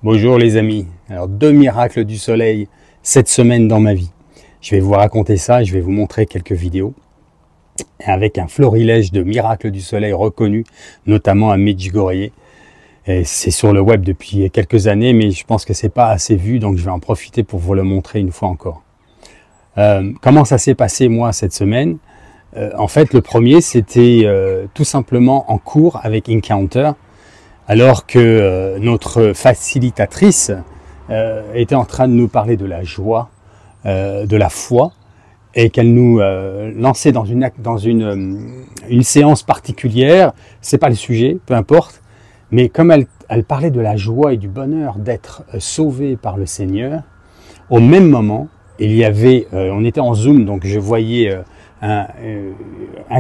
Bonjour les amis, alors 2 miracles du soleil cette semaine dans ma vie. Je vais vous raconter ça et je vais vous montrer quelques vidéos avec un florilège de miracles du soleil reconnus, notamment à Medjugorje. C'est sur le web depuis quelques années, mais je pense que c'est pas assez vu, donc je vais en profiter pour vous le montrer une fois encore. Comment ça s'est passé moi cette semaine? En fait, le premier, c'était tout simplement en cours avec Encounter, alors que notre facilitatrice était en train de nous parler de la joie, de la foi, et qu'elle nous lançait dans une séance particulière. C'est pas le sujet, peu importe, mais comme elle parlait de la joie et du bonheur d'être sauvé par le Seigneur, au même moment, il y avait, on était en Zoom, donc je voyais un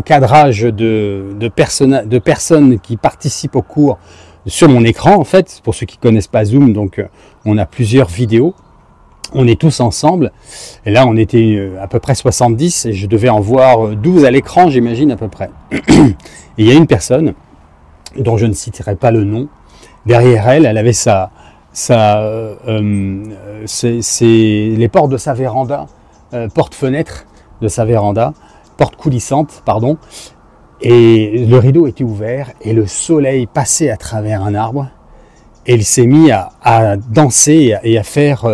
cadrage de personnes qui participent au cours sur mon écran, en fait, pour ceux qui connaissent pas Zoom. Donc on a plusieurs vidéos, on est tous ensemble, et là on était à peu près 70, et je devais en voir 12 à l'écran, j'imagine, à peu près. Et il y a une personne, dont je ne citerai pas le nom, derrière elle, elle avait les portes de sa véranda, porte-fenêtre de sa véranda, porte coulissante, pardon, et le rideau était ouvert et le soleil passait à travers un arbre, et il s'est mis à danser et à faire,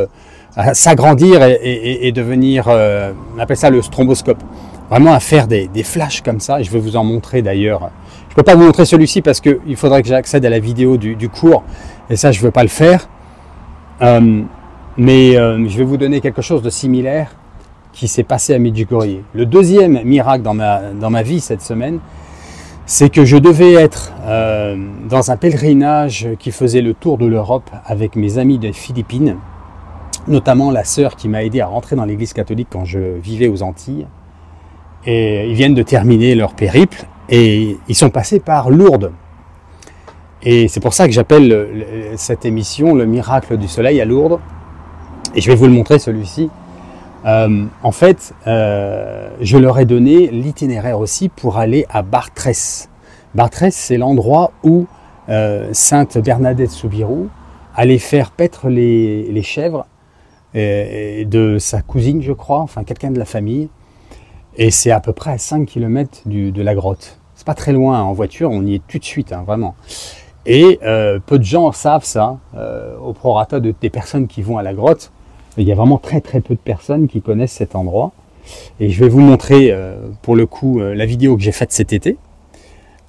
à s'agrandir et devenir, on appelle ça le stromboscope, vraiment à faire des flashs comme ça. Et je vais vous en montrer d'ailleurs. Je ne peux pas vous montrer celui-ci parce qu'il faudrait que j'accède à la vidéo du cours, et ça je ne veux pas le faire, mais je vais vous donner quelque chose de similaire qui s'est passé à Medjugorje. Le deuxième miracle dans ma vie cette semaine, c'est que je devais être dans un pèlerinage qui faisait le tour de l'Europe avec mes amis des Philippines, notamment la sœur qui m'a aidé à rentrer dans l'église catholique quand je vivais aux Antilles. Et ils viennent de terminer leur périple et ils sont passés par Lourdes. Et c'est pour ça que j'appelle cette émission le miracle du soleil à Lourdes. Et je vais vous le montrer, celui-ci. En fait, je leur ai donné l'itinéraire aussi pour aller à Bartrès. Bartrès, c'est l'endroit où Sainte Bernadette Soubirous allait faire paître les chèvres de sa cousine, je crois, enfin quelqu'un de la famille. Et c'est à peu près à 5 km de la grotte. C'est pas très loin en voiture, on y est tout de suite, hein, vraiment. Et peu de gens savent ça, au prorata des personnes qui vont à la grotte. Il y a vraiment très peu de personnes qui connaissent cet endroit. Et je vais vous montrer pour le coup la vidéo que j'ai faite cet été,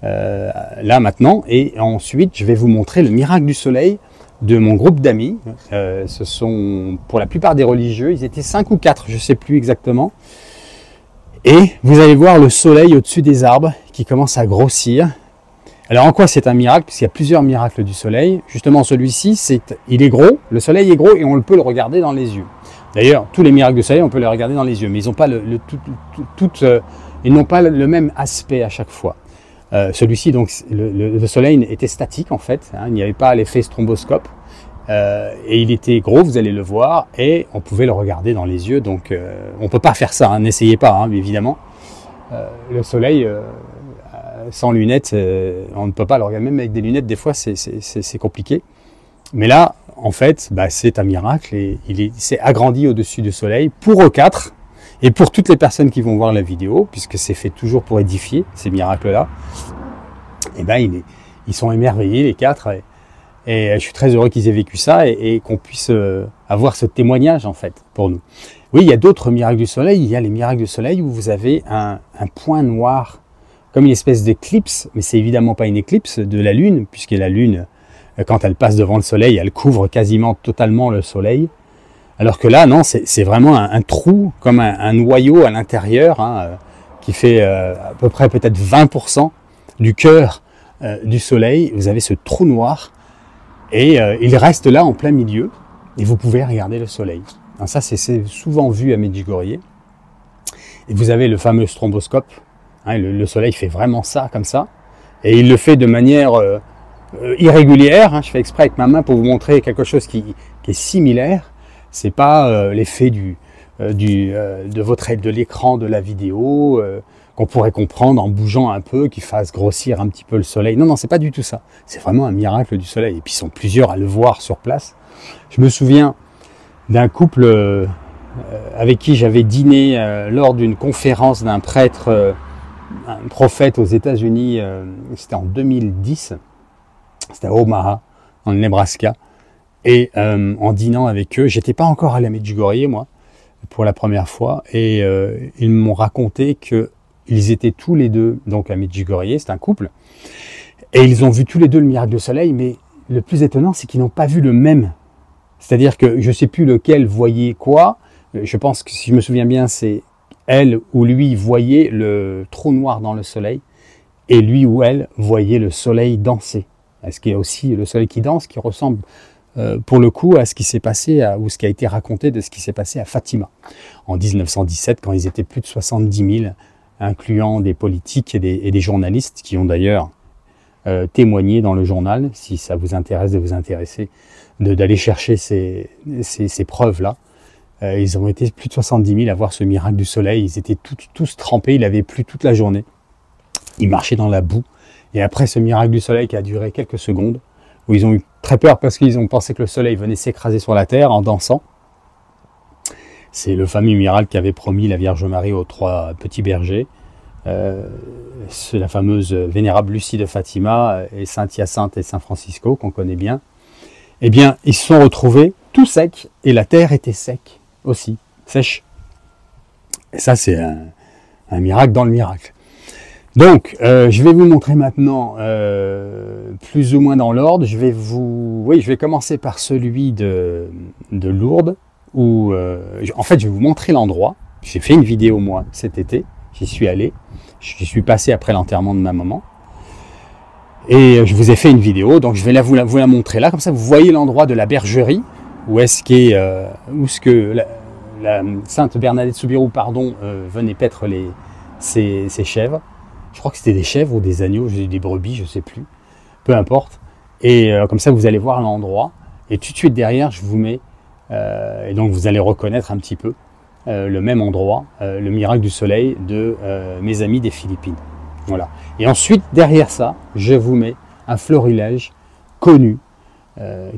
là maintenant. Et ensuite, je vais vous montrer le miracle du soleil de mon groupe d'amis. Ce sont pour la plupart des religieux, ils étaient 5 ou 4, je ne sais plus exactement. Et vous allez voir le soleil au-dessus des arbres qui commence à grossir. Alors en quoi c'est un miracle? Puisqu'il y a plusieurs miracles du soleil. Justement celui-ci, il est gros, le soleil est gros et on peut le regarder dans les yeux. D'ailleurs, tous les miracles du soleil, on peut les regarder dans les yeux, mais ils n'ont pas ils n'ont pas le même aspect à chaque fois. Celui-ci, donc, le soleil était statique en fait, hein, il n'y avait pas l'effet stromboscope, et il était gros, vous allez le voir, et on pouvait le regarder dans les yeux. Donc on ne peut pas faire ça, hein, n'essayez pas, hein, évidemment. Le soleil... sans lunettes, on ne peut pas le regarder, même avec des lunettes, des fois c'est compliqué. Mais là, en fait, c'est un miracle, et il s'est agrandi au-dessus du soleil pour eux 4, et pour toutes les personnes qui vont voir la vidéo, puisque c'est fait toujours pour édifier, ces miracles-là. Et ils sont émerveillés, les 4, et je suis très heureux qu'ils aient vécu ça, et qu'on puisse avoir ce témoignage, en fait, pour nous. Oui, il y a d'autres miracles du soleil. Il y a les miracles du soleil où vous avez un point noir, comme une espèce d'éclipse, mais c'est évidemment pas une éclipse de la Lune, puisque la Lune, quand elle passe devant le Soleil, elle couvre quasiment totalement le Soleil. Alors que là, non, c'est vraiment un trou, comme un noyau à l'intérieur, hein, qui fait à peu près peut-être 20% du cœur du Soleil. Vous avez ce trou noir, et il reste là en plein milieu, et vous pouvez regarder le Soleil. Alors ça, c'est souvent vu à Medjugorje. Et vous avez le fameux stromboscope. Hein, le soleil fait vraiment ça, comme ça, et il le fait de manière irrégulière. Hein, je fais exprès avec ma main pour vous montrer quelque chose qui est similaire. C'est pas l'effet de l'écran de la vidéo qu'on pourrait comprendre en bougeant un peu, qui fasse grossir un petit peu le soleil. Non, non, c'est pas du tout ça. C'est vraiment un miracle du soleil. Et puis ils sont plusieurs à le voir sur place. Je me souviens d'un couple avec qui j'avais dîné lors d'une conférence d'un prêtre, un prophète aux États-Unis. C'était en 2010. C'était à Omaha, dans le Nebraska. Et en dînant avec eux, j'étais pas encore allé à Medjugorje, moi, pour la première fois. Et ils m'ont raconté que ils étaient tous les deux donc à Medjugorje, c'est un couple, et ils ont vu tous les deux le miracle du soleil, mais le plus étonnant, c'est qu'ils n'ont pas vu le même. C'est-à-dire que je ne sais plus lequel voyait quoi, je pense que si je me souviens bien, c'est elle ou lui voyait le trou noir dans le soleil, et lui ou elle voyait le soleil danser. Est-ce qu'il y a aussi le soleil qui danse, qui ressemble pour le coup à ce qui s'est passé, ou ce qui a été raconté de ce qui s'est passé à Fatima, en 1917, quand ils étaient plus de 70 000, incluant des politiques et des journalistes qui ont d'ailleurs témoigné dans le journal, si ça vous intéresse de vous intéresser, d'aller chercher ces preuves-là. Ils ont été plus de 70 000 à voir ce miracle du soleil, ils étaient tous trempés, il avait plu toute la journée, ils marchaient dans la boue, et après ce miracle du soleil qui a duré quelques secondes, où ils ont eu très peur parce qu'ils ont pensé que le soleil venait s'écraser sur la terre en dansant. C'est le fameux miracle qu'avait promis la Vierge Marie aux 3 petits bergers. C'est la fameuse vénérable Lucie de Fatima et Saint Hyacinthe et Saint Francisco qu'on connaît bien. Eh bien, ils se sont retrouvés tout secs et la terre était sec aussi, sèche. Et ça, c'est un miracle dans le miracle. Donc, je vais vous montrer maintenant plus ou moins dans l'ordre. Je vais commencer par celui de Lourdes. Où, en fait, je vais vous montrer l'endroit. J'ai fait une vidéo, moi, cet été. J'y suis allé. J'y suis passé après l'enterrement de ma maman. Et je vous ai fait une vidéo. Donc, je vais vous la montrer là. Comme ça, vous voyez l'endroit de la bergerie. Où est-ce que la Sainte Bernadette Soubirous, venait paître ses chèvres. Je crois que c'était des chèvres ou des agneaux, des brebis, je ne sais plus. Peu importe. Et comme ça, vous allez voir l'endroit. Et tout de suite derrière, je vous mets... et donc vous allez reconnaître un petit peu le même endroit, le miracle du soleil de mes amis des Philippines. Voilà. Et ensuite, derrière ça, je vous mets un florilège connu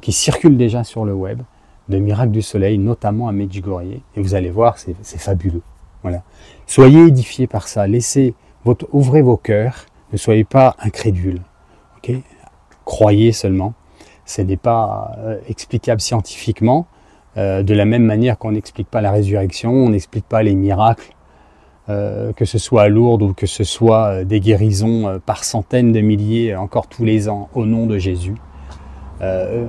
qui circule déjà sur le web de miracle du soleil, notamment à Medjugorje. Et vous allez voir, c'est fabuleux. Voilà. Soyez édifiés par ça. Ouvrez vos cœurs. Ne soyez pas incrédules. Okay? Croyez seulement. Ce n'est pas explicable scientifiquement. De la même manière qu'on n'explique pas la résurrection, on n'explique pas les miracles, que ce soit à Lourdes ou que ce soit des guérisons par centaines de milliers encore tous les ans au nom de Jésus.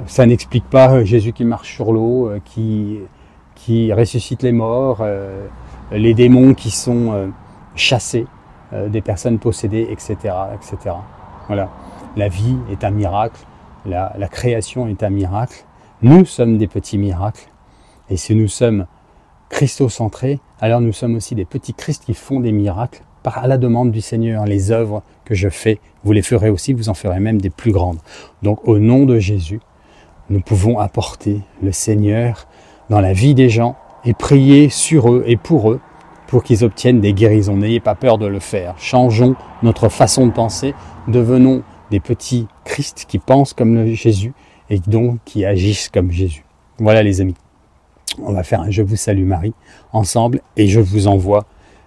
Ça n'explique pas Jésus qui marche sur l'eau, qui ressuscite les morts, les démons qui sont chassés, des personnes possédées, etc., etc. Voilà. La vie est un miracle, la création est un miracle. Nous sommes des petits miracles. Et si nous sommes christocentrés, alors nous sommes aussi des petits Christ qui font des miracles à la demande du Seigneur. Les œuvres que je fais, vous les ferez aussi, vous en ferez même des plus grandes. Donc au nom de Jésus, nous pouvons apporter le Seigneur dans la vie des gens et prier sur eux et pour qu'ils obtiennent des guérisons. N'ayez pas peur de le faire. Changeons notre façon de penser, devenons des petits Christ qui pensent comme Jésus et donc qui agissent comme Jésus. Voilà les amis. On va faire un Je vous salue Marie ensemble et je vous envoie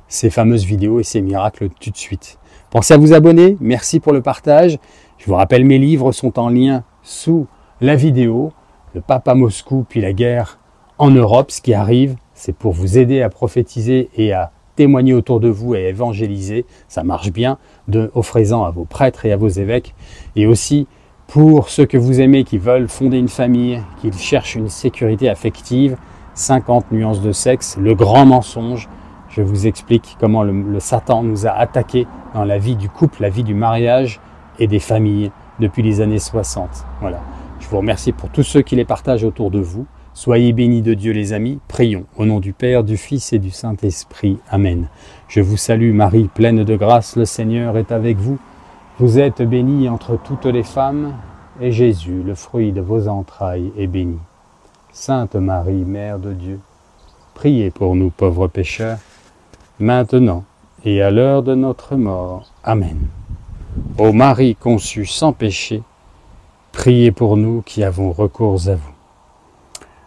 ces fameuses vidéos et ces miracles tout de suite. Pensez à vous abonner, merci pour le partage. Je vous rappelle, mes livres sont en lien sous la vidéo. Le pape à Moscou puis la guerre en Europe, ce qui arrive, c'est pour vous aider à prophétiser et à témoigner autour de vous et à évangéliser. Ça marche bien, offrez-en à vos prêtres et à vos évêques. Et aussi pour ceux que vous aimez qui veulent fonder une famille, qui cherchent une sécurité affective, 50 nuances de sexe, le grand mensonge. Je vous explique comment le Satan nous a attaqués dans la vie du couple, la vie du mariage et des familles depuis les années 60. Voilà. Je vous remercie pour tous ceux qui les partagent autour de vous. Soyez bénis de Dieu les amis. Prions au nom du Père, du Fils et du Saint-Esprit. Amen. Je vous salue Marie, pleine de grâce, le Seigneur est avec vous. Vous êtes bénie entre toutes les femmes et Jésus, le fruit de vos entrailles, est béni. Sainte Marie, Mère de Dieu, priez pour nous pauvres pécheurs, maintenant et à l'heure de notre mort. Amen. Ô Marie conçue sans péché, priez pour nous qui avons recours à vous.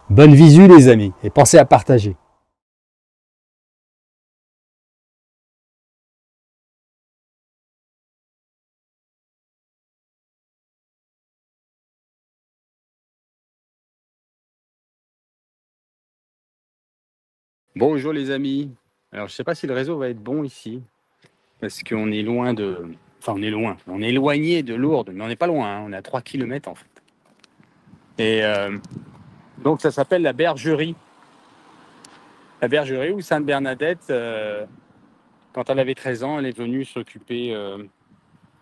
Bonne visu les amis, et pensez à partager. Bonjour les amis. Alors je sais pas si le réseau va être bon ici, parce qu'on est loin de... Enfin on est loin, on est éloigné de Lourdes, mais on n'est pas loin, hein. On est à 3 km en fait. Et donc ça s'appelle la Bergerie. La Bergerie où Sainte Bernadette, quand elle avait 13 ans, elle est venue s'occuper,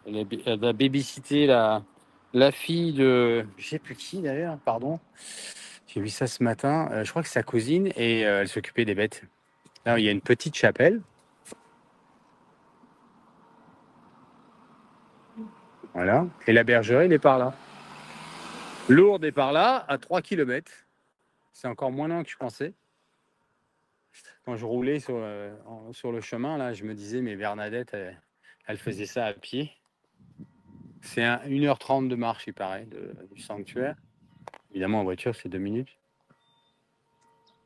elle a babysité la fille de... Je sais plus qui d'ailleurs, pardon. J'ai vu ça ce matin, je crois que c'est sa cousine, et elle s'occupait des bêtes. Là il y a une petite chapelle. Voilà. Et la Bergerie, elle est par là. Lourdes est par là, à 3 km. C'est encore moins loin que je pensais. Quand je roulais sur le chemin, là, je me disais, mais Bernadette, elle faisait ça à pied. C'est 1h30 de marche, il paraît, du sanctuaire. Évidemment, en voiture, c'est 2 minutes.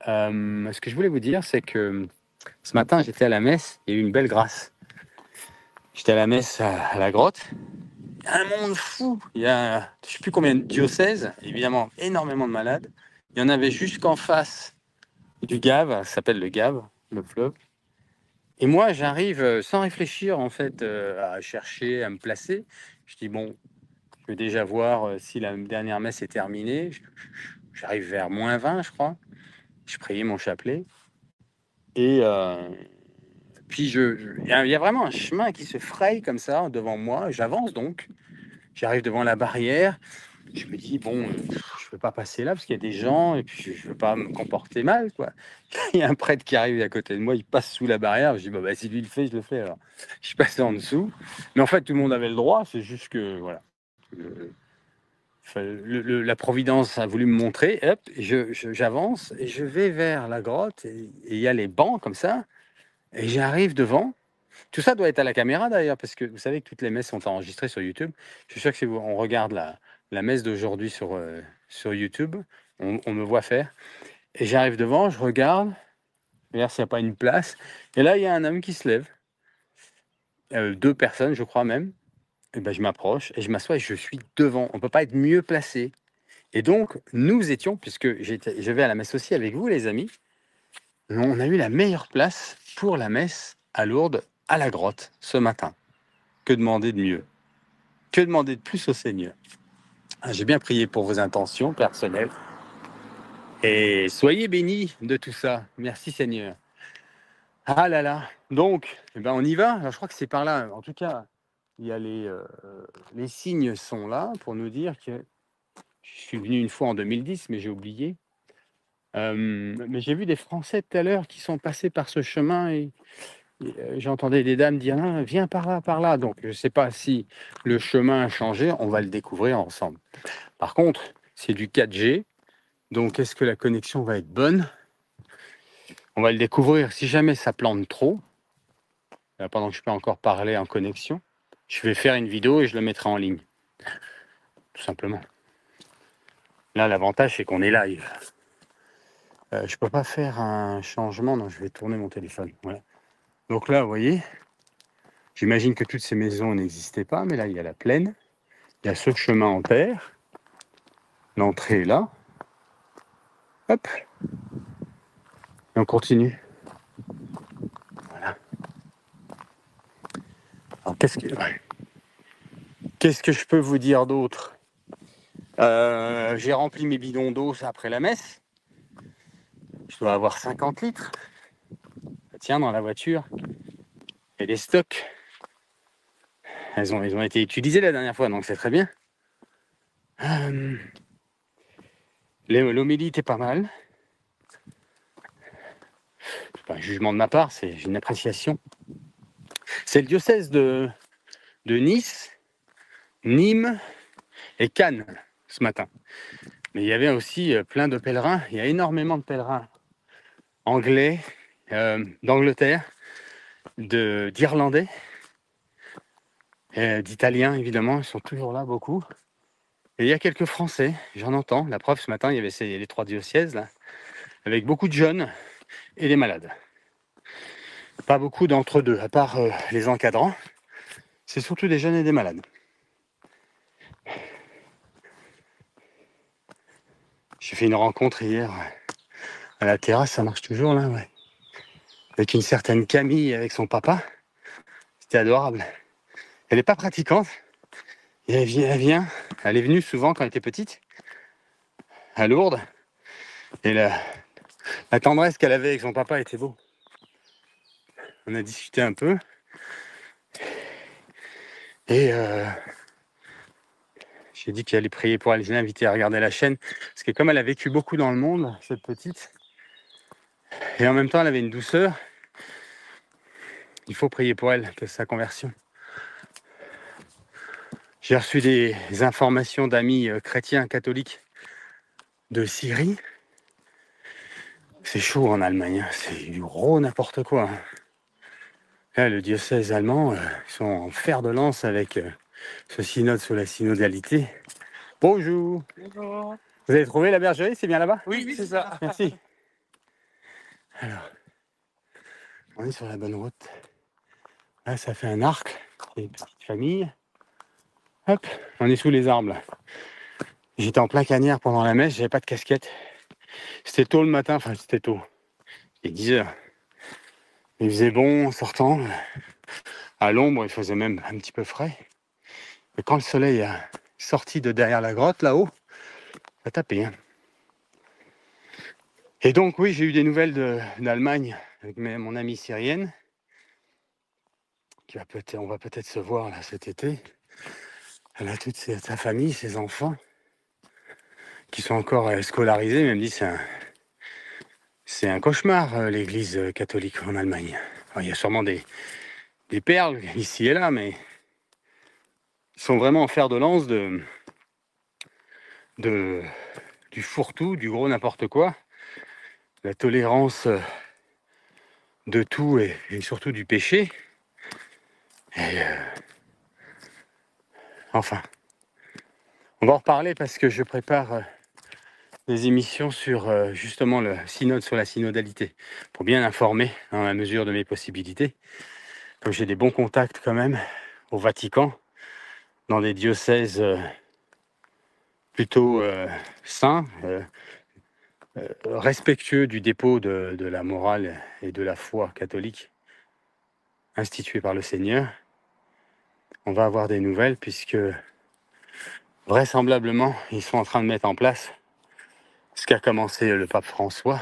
Ce que je voulais vous dire, c'est que ce matin, j'étais à la messe, il y a eu une belle grâce. J'étais à la messe à la grotte. Il y a un monde fou. Il y a, je ne sais plus combien de diocèses, évidemment, énormément de malades. Il y en avait jusqu'en face du Gave, ça s'appelle le Gave, le fleuve. Et moi, j'arrive sans réfléchir, en fait, à chercher, à me placer. Je dis, bon, je vais déjà voir si la dernière messe est terminée. J'arrive vers -20, je crois. Je priais mon chapelet. Et puis, il y a vraiment un chemin qui se fraye comme ça devant moi. J'avance donc. J'arrive devant la barrière. Je me dis, bon, je ne peux pas passer là parce qu'il y a des gens et puis je ne veux pas me comporter mal, quoi. Il y a un prêtre qui arrive à côté de moi, il passe sous la barrière. Je dis, bah, si lui le fait, je le fais. Alors, je suis passé en dessous. Mais en fait, tout le monde avait le droit. C'est juste que, voilà. La Providence a voulu me montrer. Hop, j'avance et je vais vers la grotte. Et il y a les bancs comme ça. Et j'arrive devant. Tout ça doit être à la caméra d'ailleurs, parce que vous savez que toutes les messes sont enregistrées sur YouTube. Je suis sûr que si on regarde la messe d'aujourd'hui sur YouTube, on me voit faire. Et j'arrive devant, je regarde, regarde s'il n'y a pas une place. Et là, il y a un homme qui se lève, 2 personnes, je crois même. Et ben, je m'approche et je m'assois et je suis devant. On ne peut pas être mieux placé. Et donc, nous étions, puisque je vais à la messe aussi avec vous, les amis, on a eu la meilleure place pour la messe à Lourdes, à la grotte, ce matin. Que demander de mieux? Que demander de plus au Seigneur? J'ai bien prié pour vos intentions personnelles. Et soyez bénis de tout ça. Merci Seigneur. Ah là là. Donc, eh ben on y va. Alors, je crois que c'est par là. En tout cas, il y a les signes sont là pour nous dire que je suis venu une fois en 2010, mais j'ai oublié. Mais j'ai vu des Français tout à l'heure qui sont passés par ce chemin et j'entendais des dames dire ah, viens par là. Donc, je ne sais pas si le chemin a changé. On va le découvrir ensemble. Par contre, c'est du 4G. Donc, est-ce que la connexion va être bonne? On va le découvrir. Si jamais ça plante trop, pendant que je peux encore parler en connexion, je vais faire une vidéo et je le mettrai en ligne. Tout simplement. Là, l'avantage, c'est qu'on est live. Je ne peux pas faire un changement. Non, je vais tourner mon téléphone. Voilà. Donc là, vous voyez, j'imagine que toutes ces maisons n'existaient pas, mais là, il y a la plaine. Il y a ce chemin en terre. L'entrée est là. Hop. Et on continue. Voilà. Alors, qu'est-ce que je peux vous dire d'autre? J'ai rempli mes bidons d'eau après la messe. Je dois avoir 50 litres. Tiens, dans la voiture. Et les stocks. Ils ont été utilisés la dernière fois, donc c'est très bien. L'homélie était pas mal. C'est pas un jugement de ma part, c'est une appréciation. C'est le diocèse de Nice, Nîmes et Cannes ce matin. Mais il y avait aussi plein de pèlerins. Il y a énormément de pèlerins anglais, d'Angleterre. d'Irlandais, d'Italiens évidemment, ils sont toujours là beaucoup. Et il y a quelques Français, j'en entends. La preuve, ce matin, il y avait les 3 diocèses, là, avec beaucoup de jeunes et des malades. Pas beaucoup d'entre deux, à part les encadrants. C'est surtout des jeunes et des malades. J'ai fait une rencontre hier à la terrasse, ça marche toujours là, ouais. Avec une certaine Camille avec son papa. C'était adorable. Elle n'est pas pratiquante. Et elle est venue souvent quand elle était petite, à Lourdes. Et la tendresse qu'elle avait avec son papa était beau. On a discuté un peu. Et j'ai dit qu'elle allait prier pour elle. Je l'ai invitée à regarder la chaîne. Parce que comme elle a vécu beaucoup dans le monde, cette petite, et en même temps elle avait une douceur, il faut prier pour elle, que sa conversion. J'ai reçu des informations d'amis chrétiens catholiques de Syrie. C'est chaud en Allemagne, hein. C'est du gros n'importe quoi. Là, le diocèse allemand, ils sont en fer de lance avec ce synode sur la synodalité. Bonjour. Bonjour. Vous avez trouvé la bergerie, c'est bien là-bas? Oui, c'est ça. Merci. Alors, on est sur la bonne route. Là, ça fait un arc. C'est une petite famille. Hop, on est sous les arbres. Là. J'étais en plein cagnard pendant la messe, j'avais pas de casquette. C'était tôt le matin, enfin c'était tôt. Il est 10 heures. Il faisait bon en sortant. À l'ombre, il faisait même un petit peu frais. Et quand le soleil a sorti de derrière la grotte, là-haut, ça tapait. Hein. Et donc, oui, j'ai eu des nouvelles d'Allemagne avec mon amie syrienne. On va peut-être se voir là cet été. Elle a toute sa famille, ses enfants, qui sont encore scolarisés. Elle me dit c'est un cauchemar, l'église catholique en Allemagne. Alors, il y a sûrement des perles ici et là, mais ils sont vraiment en fer de lance du fourre-tout, du gros n'importe quoi, la tolérance de tout et surtout du péché. Et enfin, on va en reparler parce que je prépare des émissions sur justement le synode, sur la synodalité, pour bien informer dans la mesure de mes possibilités. Comme j'ai des bons contacts quand même au Vatican, dans des diocèses plutôt saints, respectueux du dépôt de la morale et de la foi catholique instituée par le Seigneur, on va avoir des nouvelles puisque vraisemblablement ils sont en train de mettre en place ce qu'a commencé le pape François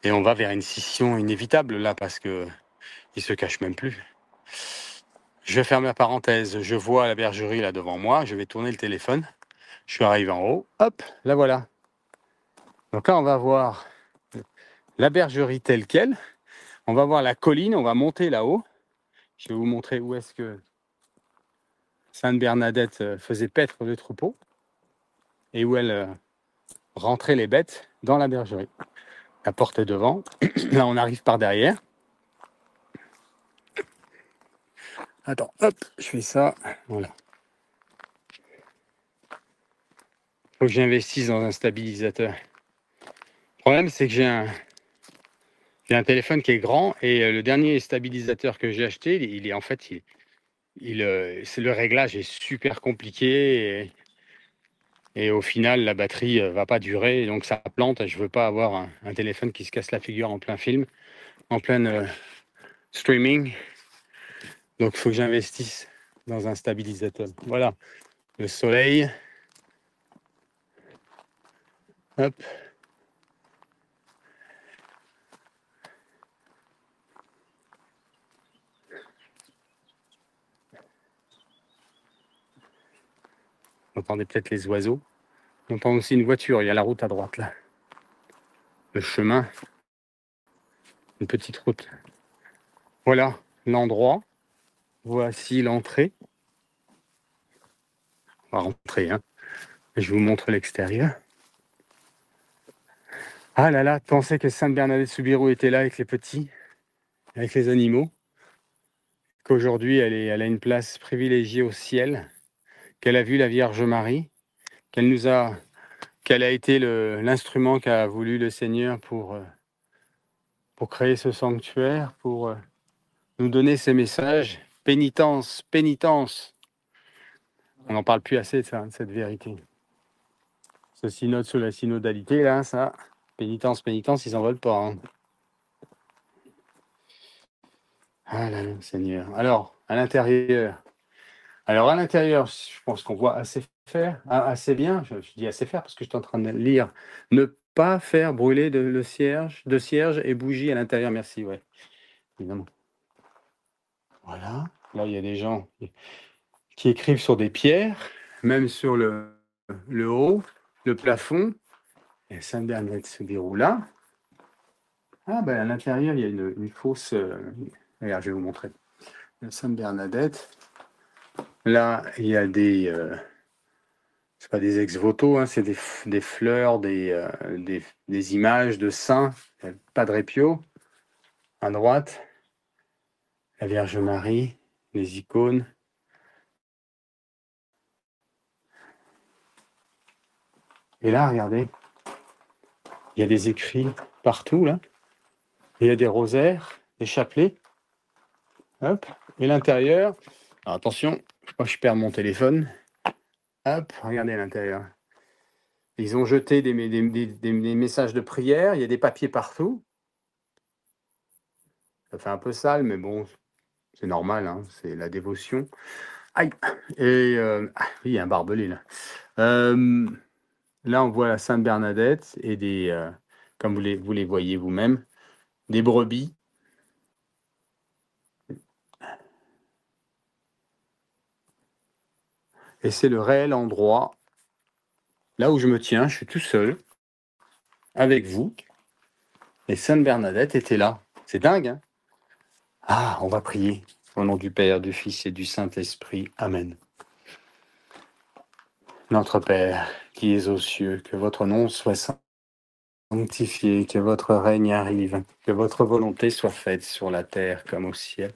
et on va vers une scission inévitable là parce que il se cache même plus. Je vais fermer la parenthèse, je vois la bergerie là devant moi, je vais tourner le téléphone, je suis arrivé en haut, hop, la voilà. Donc là on va voir la bergerie telle quelle, on va voir la colline, on va monter là-haut, je vais vous montrer où est-ce que Sainte Bernadette faisait paître le troupeau et où elle rentrait les bêtes dans la bergerie. La porte est devant, là on arrive par derrière. Attends, hop, je fais ça, voilà. Faut que j'investisse dans un stabilisateur. Le problème c'est que j'ai un téléphone qui est grand et le dernier stabilisateur que j'ai acheté, il est en fait, c'est le réglage est super compliqué et au final la batterie va pas durer, donc ça plante. Je veux pas avoir un téléphone qui se casse la figure en plein film, en plein streaming. Donc il faut que j'investisse dans un stabilisateur. Voilà, le soleil. Hop. Vous entendez peut-être les oiseaux. On entend aussi une voiture, il y a la route à droite là. Le chemin. Une petite route. Voilà l'endroit. Voici l'entrée. On va rentrer, hein. Je vous montre l'extérieur. Ah là là, pensez que Sainte Bernadette Soubirous était là avec les petits, avec les animaux. qu'aujourd'hui elle a une place privilégiée au ciel, qu'elle a vu la Vierge Marie, qu'elle a été l'instrument qu'a voulu le Seigneur pour créer ce sanctuaire, pour nous donner ces messages. Pénitence, pénitence. On n'en parle plus assez de ça, de cette vérité. Ce synode sur la synodalité, là, ça, pénitence, pénitence, ils n'en veulent pas. Hein. Ah là là, Seigneur. Alors, à l'intérieur. Je pense qu'on voit assez bien. Je dis assez faire parce que je suis en train de lire. Ne pas faire brûler de cierge et bougies à l'intérieur. Merci, ouais. Évidemment. Voilà. Là, il y a des gens qui écrivent sur des pierres, même sur le haut, le plafond. Et Sainte-Bernadette se déroule là. Ah, ben à l'intérieur, il y a une fausse. Regarde, je vais vous montrer. La Sainte-Bernadette. Là, il y a c'est pas des ex-voto, hein, c'est des fleurs, des images de saints. Padre Pio, à droite. La Vierge Marie, les icônes. Et là, regardez, il y a des écrits partout, là. Et il y a des rosaires, des chapelets. Hop. Et l'intérieur. Alors, attention, je crois que je perds mon téléphone. Hop, regardez l'intérieur. Ils ont jeté des messages de prière, il y a des papiers partout. Ça fait un peu sale, mais bon, c'est normal, hein, c'est la dévotion. Aïe. Et oui, il y a un barbelé là. Là, on voit la Sainte Bernadette et comme vous les voyez vous-même, des brebis. Et c'est le réel endroit, là où je me tiens, je suis tout seul, avec vous. Et Sainte Bernadette était là. C'est dingue, hein? Ah, on va prier. Au nom du Père, du Fils et du Saint-Esprit. Amen. Notre Père, qui es aux cieux, que votre nom soit sanctifié, que votre règne arrive, que votre volonté soit faite sur la terre comme au ciel.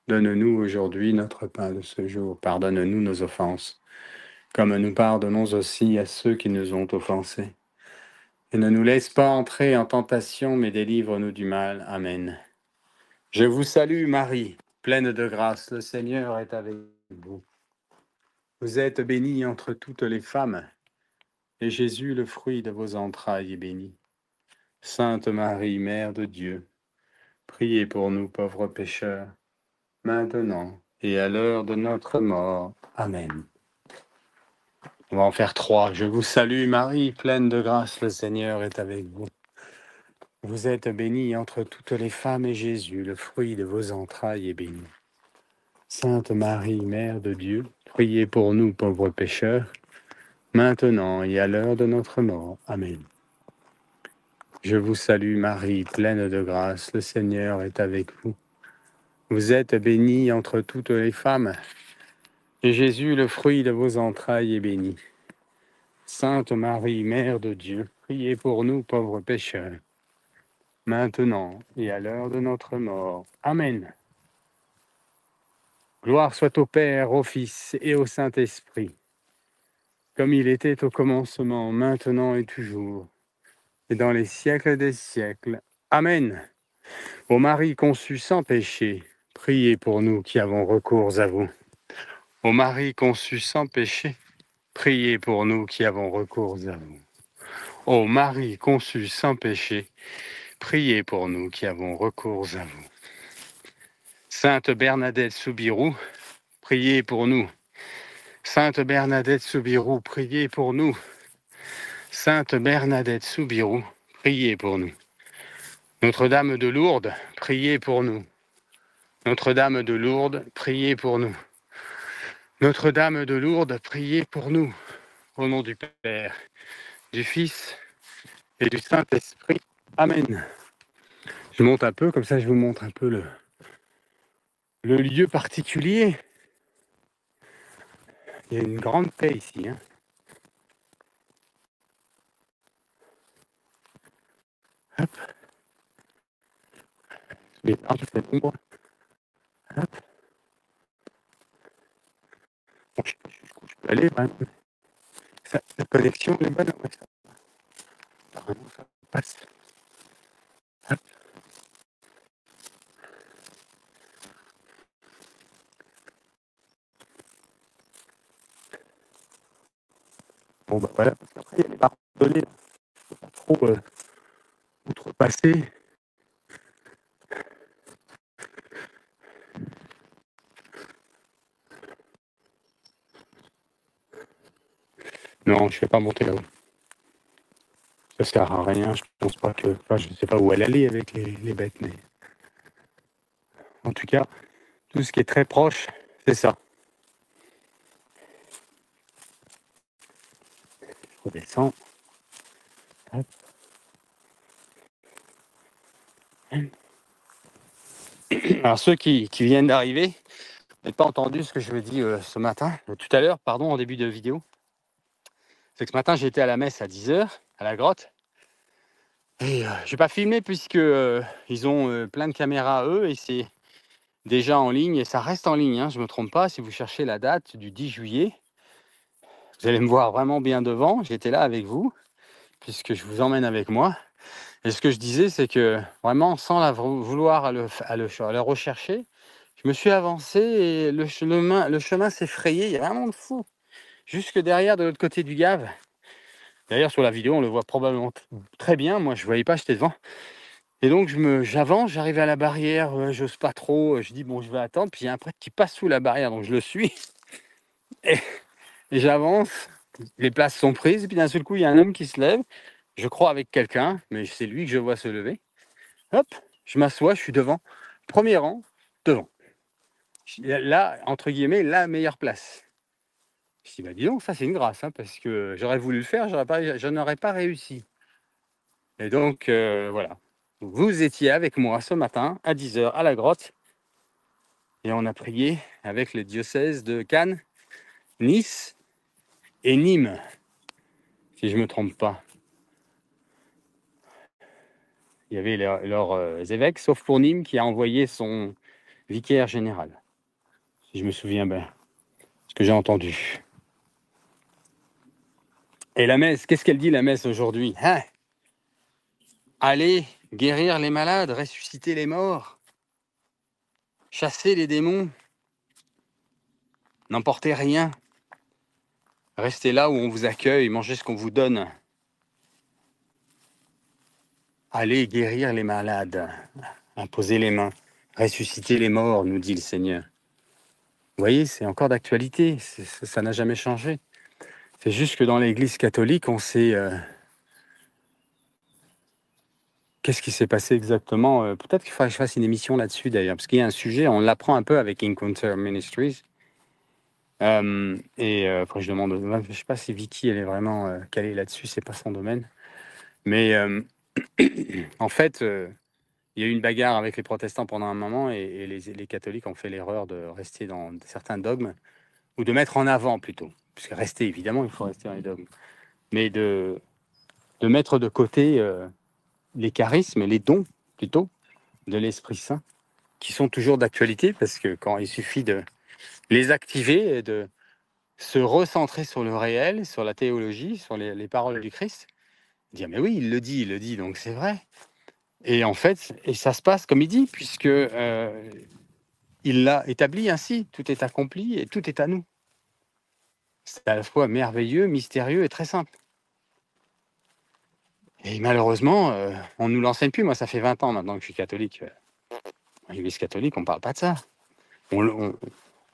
Donne-nous aujourd'hui notre pain de ce jour. Pardonne-nous nos offenses, comme nous pardonnons aussi à ceux qui nous ont offensés. Et ne nous laisse pas entrer en tentation, mais délivre-nous du mal. Amen. Je vous salue, Marie, pleine de grâce. Le Seigneur est avec vous. Vous êtes bénie entre toutes les femmes, et Jésus, le fruit de vos entrailles, est béni. Sainte Marie, Mère de Dieu, priez pour nous pauvres pécheurs, maintenant et à l'heure de notre mort. Amen. On va en faire 3. Je vous salue, Marie, pleine de grâce, le Seigneur est avec vous. Vous êtes bénie entre toutes les femmes, et Jésus, le fruit de vos entrailles, est béni. Sainte Marie, Mère de Dieu, priez pour nous pauvres pécheurs, maintenant et à l'heure de notre mort. Amen. Je vous salue, Marie, pleine de grâce, le Seigneur est avec vous. Vous êtes bénie entre toutes les femmes, et Jésus, le fruit de vos entrailles, est béni. Sainte Marie, Mère de Dieu, priez pour nous pauvres pécheurs, maintenant et à l'heure de notre mort. Amen. Gloire soit au Père, au Fils et au Saint-Esprit, comme il était au commencement, maintenant et toujours, et dans les siècles des siècles. Amen. Ô Marie conçue sans péché, priez pour nous qui avons recours à vous. Ô Marie conçue sans péché, priez pour nous qui avons recours à vous. Ô Marie conçue sans péché, priez pour nous qui avons recours à vous. Sainte Bernadette Soubirous, priez pour nous. Sainte Bernadette Soubirous, priez pour nous. Sainte Bernadette Soubirous, priez pour nous. Notre-Dame de Lourdes, priez pour nous. Notre-Dame de Lourdes, priez pour nous. Notre-Dame de Lourdes, priez pour nous. Au nom du Père, du Fils et du Saint-Esprit. Amen. Je monte un peu, comme ça je vous montre un peu le lieu particulier. Il y a une grande paix ici. Hein. Hop. Les arbres, c'est l'ombre. Hop. aller, ouais. La connexion est bonne, ouais, apparemment, ça passe. Hop. Bon, bah voilà, parce qu'après, il y a les barres données, faut pas trop outrepasser. Non, je ne vais pas monter là-haut. Ça sert à rien, je pense pas que. Enfin, je ne sais pas où elle allait avec les bêtes, mais en tout cas, tout ce qui est très proche, c'est ça. Je redescends. Hop. Alors, ceux qui viennent d'arriver n'ont pas entendu ce que je vous dis ce matin, tout à l'heure, pardon, en début de vidéo. C'est que ce matin, j'étais à la messe à 10h, à la grotte. Et je n'ai pas filmé puisque ils ont plein de caméras eux et c'est déjà en ligne et ça reste en ligne, hein, je ne me trompe pas. Si vous cherchez la date du 10 juillet, vous allez me voir vraiment bien devant. J'étais là avec vous puisque je vous emmène avec moi. Et ce que je disais, c'est que vraiment, sans vouloir le rechercher, je me suis avancé et le chemin s'est frayé. Il y a un monde fou jusque derrière, de l'autre côté du Gave. D'ailleurs, sur la vidéo, on le voit probablement très bien. Moi, je ne voyais pas, j'étais devant. Et donc, j'avance, j'arrive à la barrière, j'ose pas trop. Je dis, bon, je vais attendre. Puis il y a un prêtre qui passe sous la barrière, donc je le suis. Et, et j'avance, les places sont prises. Et puis d'un seul coup, il y a un homme qui se lève. Je crois avec quelqu'un, mais c'est lui que je vois se lever. Hop, je m'assois, je suis devant. Premier rang, devant. Là, entre guillemets, la meilleure place. Je dis, bah dis donc, ça c'est une grâce, hein, parce que j'aurais voulu le faire, je n'aurais pas réussi. Et donc, voilà. Vous étiez avec moi ce matin à 10h à la grotte et on a prié avec les diocèses de Cannes, Nice et Nîmes, si je ne me trompe pas. Il y avait leurs évêques, sauf pour Nîmes qui a envoyé son vicaire général, si je me souviens bien, ce que j'ai entendu. Et la messe, qu'est-ce qu'elle dit la messe aujourd'hui, hein? Allez guérir les malades, ressusciter les morts, chasser les démons, n'emportez rien, restez là où on vous accueille, mangez ce qu'on vous donne. Allez guérir les malades, imposer les mains, ressusciter les morts, nous dit le Seigneur. Vous voyez, c'est encore d'actualité, ça n'a jamais changé. C'est juste que dans l'Église catholique, on sait... qu'est-ce qui s'est passé exactement? Peut-être qu'il faudrait que je fasse une émission là-dessus d'ailleurs, parce qu'il y a un sujet, on l'apprend un peu avec Encounter Ministries. Après, je demande, je ne sais pas si Vicky, elle est vraiment calée là-dessus, c'est pas son domaine. Mais en fait, il y a eu une bagarre avec les protestants pendant un moment et les catholiques ont fait l'erreur de rester dans certains dogmes, ou de mettre en avant plutôt, puisque rester, évidemment, il faut rester dans les dogmes, mais de mettre de côté les charismes, les dons plutôt, de l'Esprit Saint, qui sont toujours d'actualité, parce que quand il suffit de les activer et de se recentrer sur le réel, sur la théologie, sur les paroles du Christ, dire mais oui, il le dit, donc c'est vrai. Et en fait, et ça se passe comme il dit, puisque il l'a établi ainsi, tout est accompli et tout est à nous. C'est à la fois merveilleux, mystérieux et très simple. Et malheureusement, on ne nous l'enseigne plus. Moi, ça fait 20 ans maintenant que je suis catholique. L'Église catholique, on ne parle pas de ça.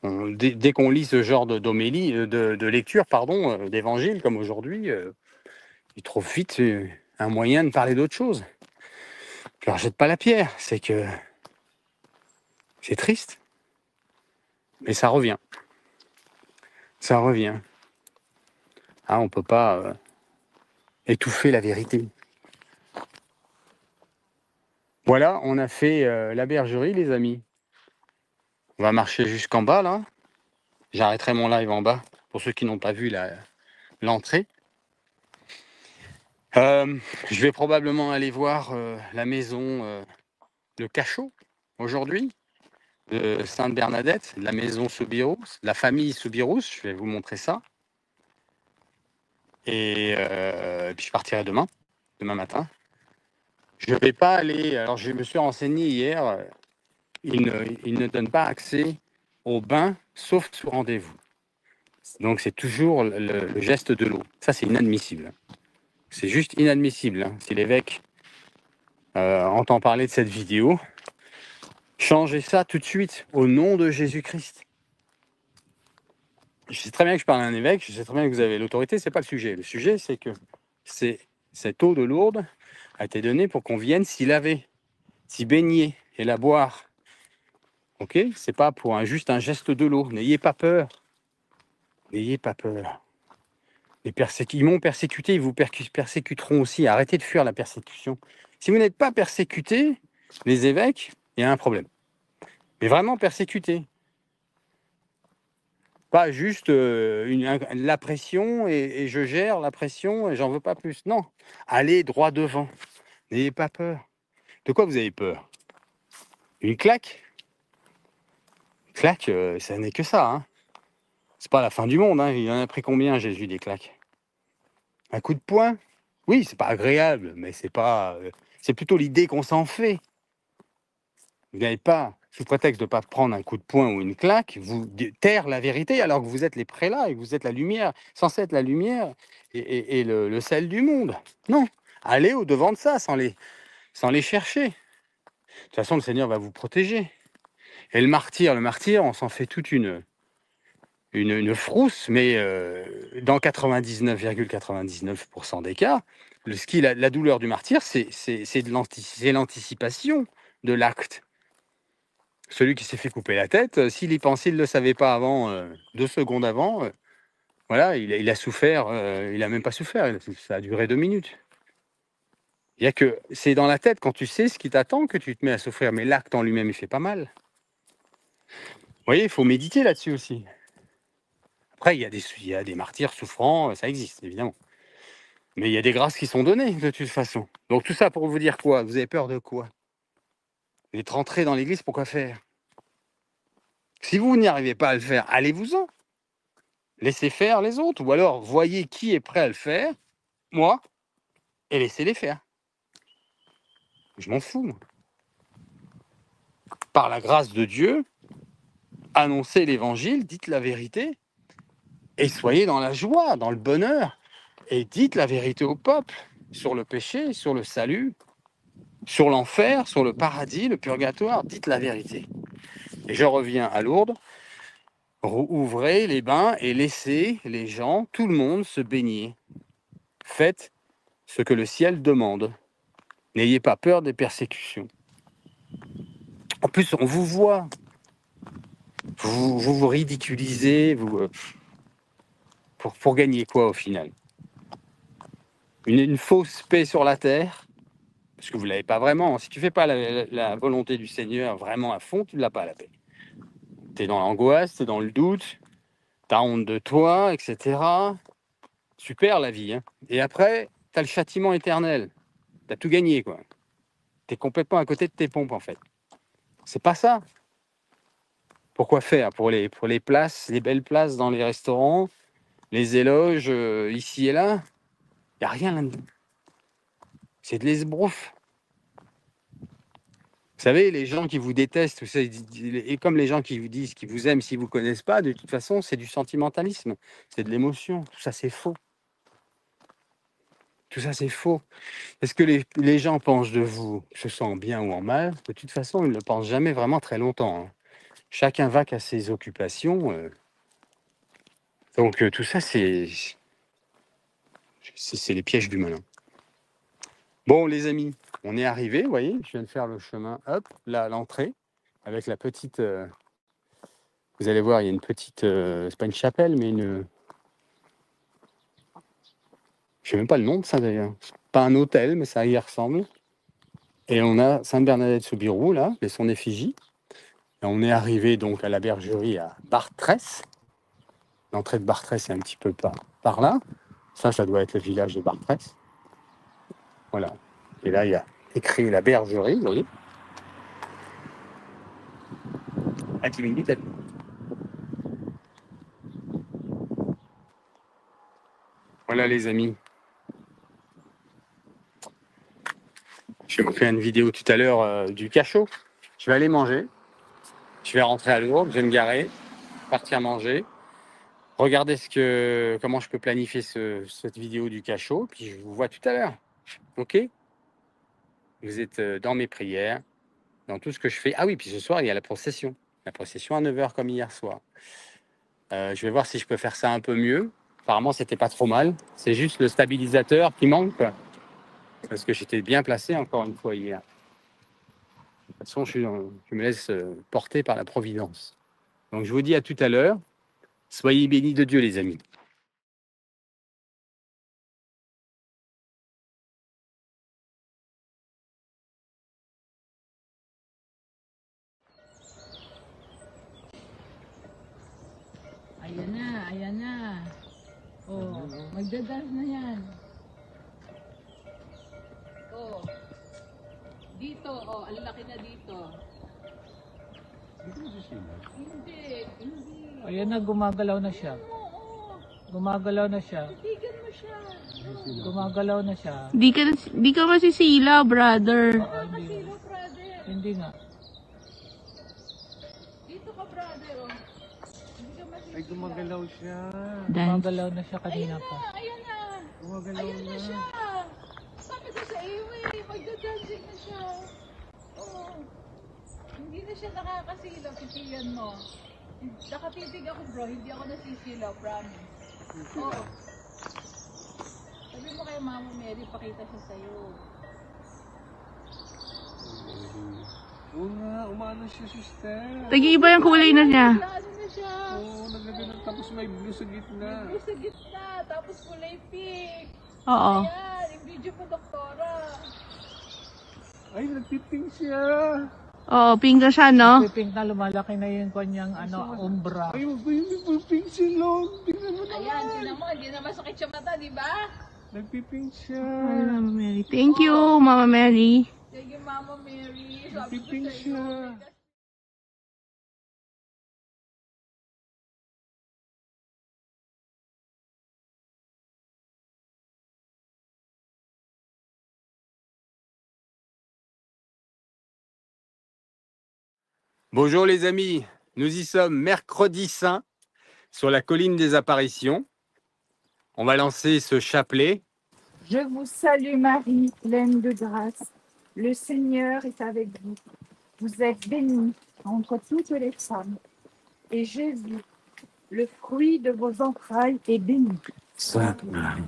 Dès qu'on lit ce genre d'homélie, de lecture, pardon, d'évangile comme aujourd'hui, ils trouvent vite un moyen de parler d'autre chose. Je leur jette pas la pierre, c'est que c'est triste, mais ça revient. Ça revient. Ah, on ne peut pas étouffer la vérité. Voilà, on a fait la bergerie, les amis. On va marcher jusqu'en bas, là. J'arrêterai mon live en bas, pour ceux qui n'ont pas vu l'entrée. Je vais probablement aller voir la maison, le cachot, aujourd'hui, de Sainte Bernadette, la maison Soubirous, la famille Soubirous, je vais vous montrer ça. Et puis je partirai demain matin. Je ne vais pas aller. Alors, je me suis renseigné hier. Il ne donne pas accès au bain, sauf sous rendez-vous. Donc, c'est toujours le geste de l'eau. Ça, c'est inadmissible. C'est juste inadmissible. Hein. Si l'évêque entend parler de cette vidéo, changez ça tout de suite, au nom de Jésus-Christ. Je sais très bien que je parle à un évêque, je sais très bien que vous avez l'autorité, c'est pas le sujet. Le sujet, c'est que cette eau de Lourdes a été donnée pour qu'on vienne s'y laver, s'y baigner et la boire. Ok, c'est pas pour juste un geste de l'eau. N'ayez pas peur. N'ayez pas peur. Ils m'ont persécuté, ils vous persécuteront aussi. Arrêtez de fuir la persécution. Si vous n'êtes pas persécuté, les évêques, il y a un problème. Mais vraiment persécuté. Pas juste la pression et je gère la pression et j'en veux pas plus. Non, allez droit devant. N'ayez pas peur. De quoi vous avez peur? Une claque? Une claque, ça n'est que ça. Hein. C'est pas la fin du monde. Hein. Il en a pris combien, Jésus, des claques? Un coup de poing? Oui, c'est pas agréable, mais c'est pas. C'est plutôt l'idée qu'on s'en fait. Vous n'avez pas, sous prétexte de ne pas prendre un coup de poing ou une claque, vous taire la vérité alors que vous êtes les prélats et que vous êtes la lumière, censé être la lumière et le sel du monde. Non, allez au-devant de ça sans les chercher. De toute façon, le Seigneur va vous protéger. Et le martyr, on s'en fait toute une frousse, mais dans 99,99% des cas, la douleur du martyr, c'est l'anticipation de l'acte. Celui qui s'est fait couper la tête, s'il y pensait, il ne le savait pas avant, 2 secondes avant, voilà, il a souffert, il n'a même pas souffert, ça a duré 2 minutes. Il y a que c'est dans la tête, quand tu sais ce qui t'attend, que tu te mets à souffrir, mais l'acte en lui-même, il fait pas mal. Vous voyez, il faut méditer là-dessus aussi. Après, il y a des martyrs souffrants, ça existe, évidemment. Mais il y a des grâces qui sont données, de toute façon. Donc tout ça pour vous dire quoi? Vous avez peur de quoi? Vous êtes rentré dans l'église, pourquoi faire? Si vous n'y arrivez pas à le faire, allez-vous-en. Laissez faire les autres. Ou alors, voyez qui est prêt à le faire, moi, et laissez-les faire. Je m'en fous, moi. Par la grâce de Dieu, annoncez l'évangile, dites la vérité, et soyez dans la joie, dans le bonheur, et dites la vérité au peuple sur le péché, sur le salut, sur l'enfer, sur le paradis, le purgatoire, dites la vérité. Et je reviens à Lourdes, ouvrez les bains et laissez les gens, tout le monde, se baigner. Faites ce que le ciel demande. N'ayez pas peur des persécutions. En plus, on vous voit, vous ridiculisez, pour gagner quoi au final? Une fausse paix sur la terre, parce que vous ne l'avez pas vraiment. Si tu ne fais pas la volonté du Seigneur vraiment à fond, tu ne l'as pas la paix. Tu es dans l'angoisse, tu es dans le doute, tu as honte de toi, etc. Super la vie. Hein. Et après, tu as le châtiment éternel. Tu as tout gagné, quoi. Tu es complètement à côté de tes pompes, en fait. C'est pas ça. Pourquoi faire? Pour les places, les belles places dans les restaurants, les éloges ici et là, il n'y a rien là-dedans. C'est de l'esbrouf. Vous savez, les gens qui vous détestent, et comme les gens qui vous disent qu'ils vous aiment s'ils ne vous connaissent pas, de toute façon, c'est du sentimentalisme, c'est de l'émotion. Tout ça, c'est faux. Tout ça, c'est faux. Est-ce que les gens pensent de vous, que ce soit en bien ou en mal? De toute façon, ils ne le pensent jamais vraiment très longtemps. Hein. Chacun va qu'à ses occupations. Donc, tout ça, c'est les pièges du malin. Bon, les amis, on est arrivé, vous voyez, je viens de faire le chemin, hop, là, à l'entrée, avec la petite... vous allez voir, il y a une petite... c'est pas une chapelle, mais une... Je sais même pas le nom de ça, d'ailleurs. Pas un hôtel, mais ça y ressemble. Et on a Sainte-Bernadette-sous-Birou, là, et son effigie. Et on est arrivé, donc, à la bergerie à Bartrès. L'entrée de Bartrès est un petit peu par là. Ça doit être le village de Bartrès. Voilà. Et là, il y a écrit la bergerie, vous voyez. À 10 minutes, Voilà les amis. Je vais vous faire une vidéo tout à l'heure du cachot. Je vais aller manger. Je vais rentrer à Lourdes, je vais me garer, partir manger. Regardez comment je peux planifier cette vidéo du cachot. Puis je vous vois tout à l'heure. Ok? Vous êtes dans mes prières, dans tout ce que je fais. Ah oui, puis ce soir, il y a la procession. La procession à 9 h comme hier soir. Je vais voir si je peux faire ça un peu mieux. Apparemment, c'était pas trop mal. C'est juste le stabilisateur qui manque, quoi. Parce que j'étais bien placé encore une fois hier. De toute façon, je me laisse porter par la providence. Donc, je vous dis à tout à l'heure. Soyez bénis de Dieu, les amis. Ayan na, ayan na. Oh, magdadance na yan. Oh. Dito, oh, ang laki na dito. Hindi, hindi. Ayan na, gumagalaw na siya. Oo, Gumagalaw na siya. titigan mo siya. Gumagalaw na siya. Di ka masisila, brother. Nakakasilo, brother. Hindi nga. Dito ka, brother, oh. Hindi ka masisila. Ay, gumagalaw siya. Dance. Gumagalaw na siya kanina pa. Ayan na. Gumagalaw Ayan na na. siya. Sabi ko sa iyo eh, magdadancing na siya. Oh. Hindi na siya nakakasilaw, titigan mo. Nakatitig ako bro, hindi ako nasisilaw, promise. Oo. Sabi mo kay Mama Mary, pakita siya sa'yo. Oo nga, umano siya, sister. Tag-iiba yung kulay na niya. Ano na siya? Oo, naglagay ng tapos may blue sa gitna. Blue sa gitna, tapos kulay pink. Oo. Ayan, yung video po, doktora. Ay, nagpiping siya. Oo, pink na siya, no? Pipink na lumalaki na yung kanyang umbra. Ay, nagpiping si Lord. Tingnan mo Ayan, naman. tinan mo, hindi na masakit siya mata, di ba? Nagpiping siya. Ay, Mama Mary. Thank you, Mama Mary. Thank you, Mama Mary. Sabi ko Nagpiping sa siya. iyo. Bonjour les amis, nous y sommes mercredi saint sur la colline des apparitions. On va lancer ce chapelet. Je vous salue Marie, pleine de grâce. Le Seigneur est avec vous. Vous êtes bénie entre toutes les femmes. Et Jésus, le fruit de vos entrailles, est béni. Sainte Marie.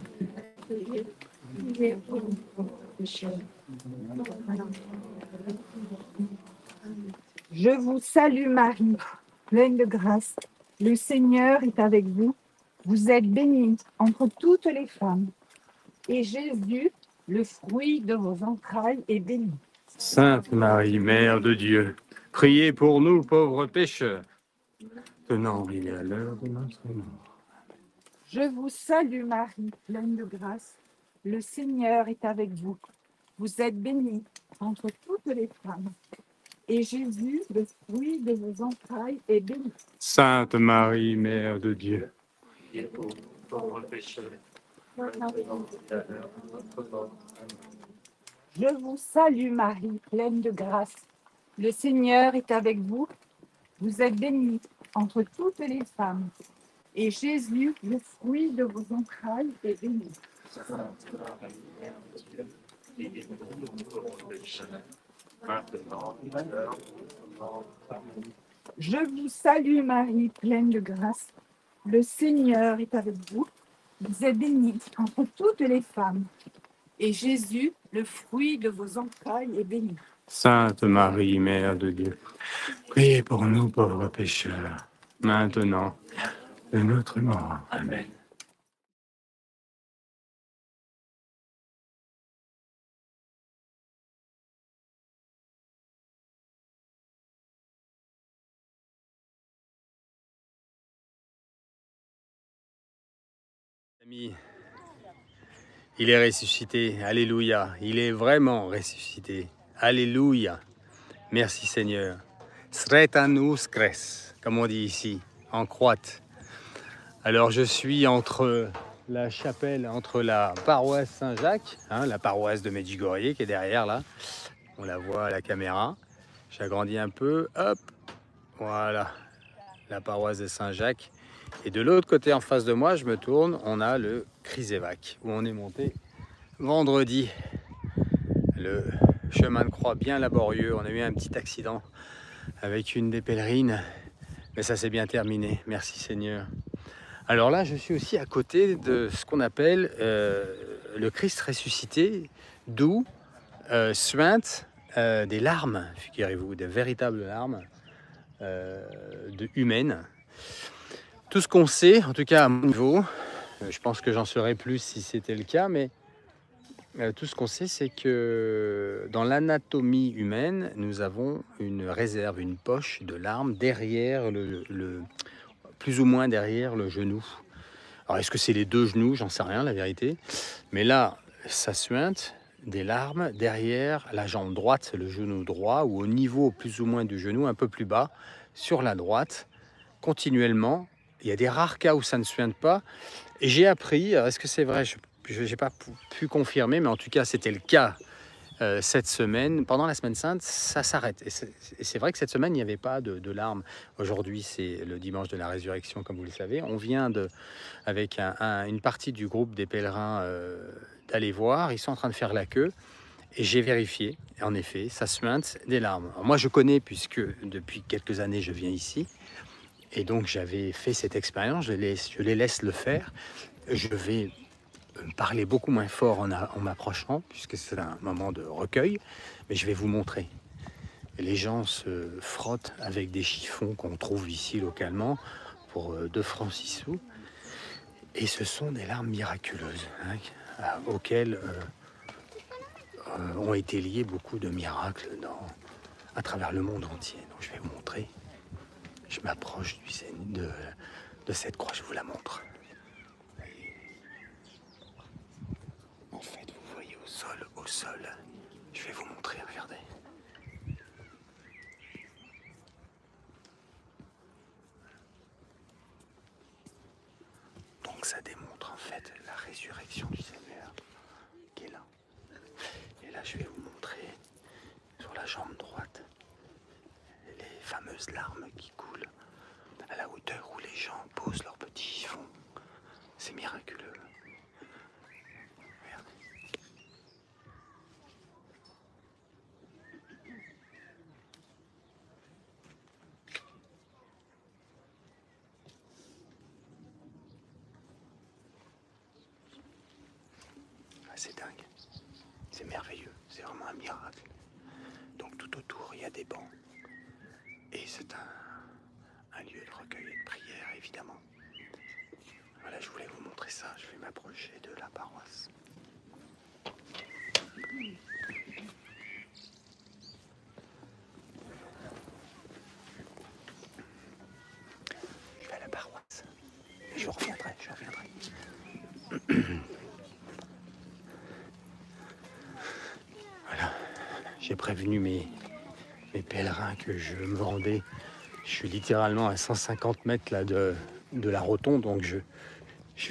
Je vous salue Marie, pleine de grâce. Le Seigneur est avec vous. Vous êtes bénie entre toutes les femmes. Et Jésus, le fruit de vos entrailles, est béni. Sainte Marie, Mère de Dieu, priez pour nous pauvres pécheurs, maintenant et à l'heure de notre mort. Je vous salue Marie, pleine de grâce. Le Seigneur est avec vous. Vous êtes bénie entre toutes les femmes. Et Jésus, le fruit de vos entrailles, est béni. Sainte Marie, Mère de Dieu, priez pour nous pauvres pécheurs, Je vous salue Marie, pleine de grâce. Le Seigneur est avec vous. Vous êtes bénie entre toutes les femmes. Et Jésus, le fruit de vos entrailles, est béni. Je vous salue Marie, pleine de grâce. Le Seigneur est avec vous. Vous êtes bénie entre toutes les femmes. Et Jésus, le fruit de vos entrailles, est béni. Sainte Marie, Mère de Dieu, priez pour nous pauvres pécheurs, maintenant et à notre mort. Amen. Amis, il est ressuscité, alléluia, il est vraiment ressuscité, alléluia, merci Seigneur. Sretanus cres, comme on dit ici, en croate. Alors je suis entre la chapelle entre la paroisse Saint-Jacques, hein, la paroisse de Medjugorje qui est derrière là. On la voit à la caméra. J'agrandis un peu, hop, voilà, la paroisse de Saint-Jacques. Et de l'autre côté, en face de moi, je me tourne, on a le Križevac, où on est monté vendredi. Le chemin de croix bien laborieux. On a eu un petit accident avec une des pèlerines, mais ça s'est bien terminé. Merci Seigneur. Alors là, je suis aussi à côté de ce qu'on appelle le Christ ressuscité, d'où suinte des larmes, figurez-vous, des véritables larmes humaines. Tout ce qu'on sait, en tout cas à mon niveau, je pense que j'en saurais plus si c'était le cas, mais tout ce qu'on sait, c'est que dans l'anatomie humaine, nous avons une réserve, une poche de larmes derrière plus ou moins derrière le genou. Alors est-ce que c'est les deux genoux? J'en sais rien, la vérité. Mais là, ça suinte des larmes derrière la jambe droite, le genou droit, ou au niveau plus ou moins du genou, un peu plus bas, sur la droite, continuellement. Il y a des rares cas où ça ne suinte pas. Et j'ai appris, est-ce que c'est vrai? Je n'ai pas pu confirmer, mais en tout cas, c'était le cas cette semaine. Pendant la semaine sainte, ça s'arrête. Et c'est vrai que cette semaine, il n'y avait pas de larmes. Aujourd'hui, c'est le dimanche de la résurrection, comme vous le savez. On vient avec une partie du groupe des pèlerins d'aller voir. Ils sont en train de faire la queue. Et j'ai vérifié. Et en effet, ça suinte des larmes. Alors moi, je connais, puisque depuis quelques années, je viens ici. Et donc, j'avais fait cette expérience. Je les laisse le faire. Je vais parler beaucoup moins fort en m'approchant, puisque c'est un moment de recueil, mais je vais vous montrer. Les gens se frottent avec des chiffons qu'on trouve ici localement pour 2 francs 6 sous, et ce sont des larmes miraculeuses, hein, auxquelles ont été liés beaucoup de miracles à travers le monde entier. Donc je vais vous montrer. Je m'approche de cette croix, je vous la montre. En fait, vous voyez au sol, je vais vous montrer, regardez. Donc ça démontre en fait la résurrection du Seigneur qui est là. Et là, je vais vous montrer sur la jambe droite les fameuses larmes qui coulent à la hauteur où les gens posent leurs petits chiffons. C'est miraculeux. C'est dingue, c'est merveilleux, c'est vraiment un miracle. Donc tout autour, il y a des bancs. Et c'est un lieu de recueil et de prière, évidemment. Voilà, je voulais vous montrer ça. Je vais m'approcher de la paroisse. Je vais à la paroisse. Je reviendrai. Voilà, j'ai prévenu mes pèlerins que je me rendais. Je suis littéralement à 150 mètres là, de la rotonde, donc je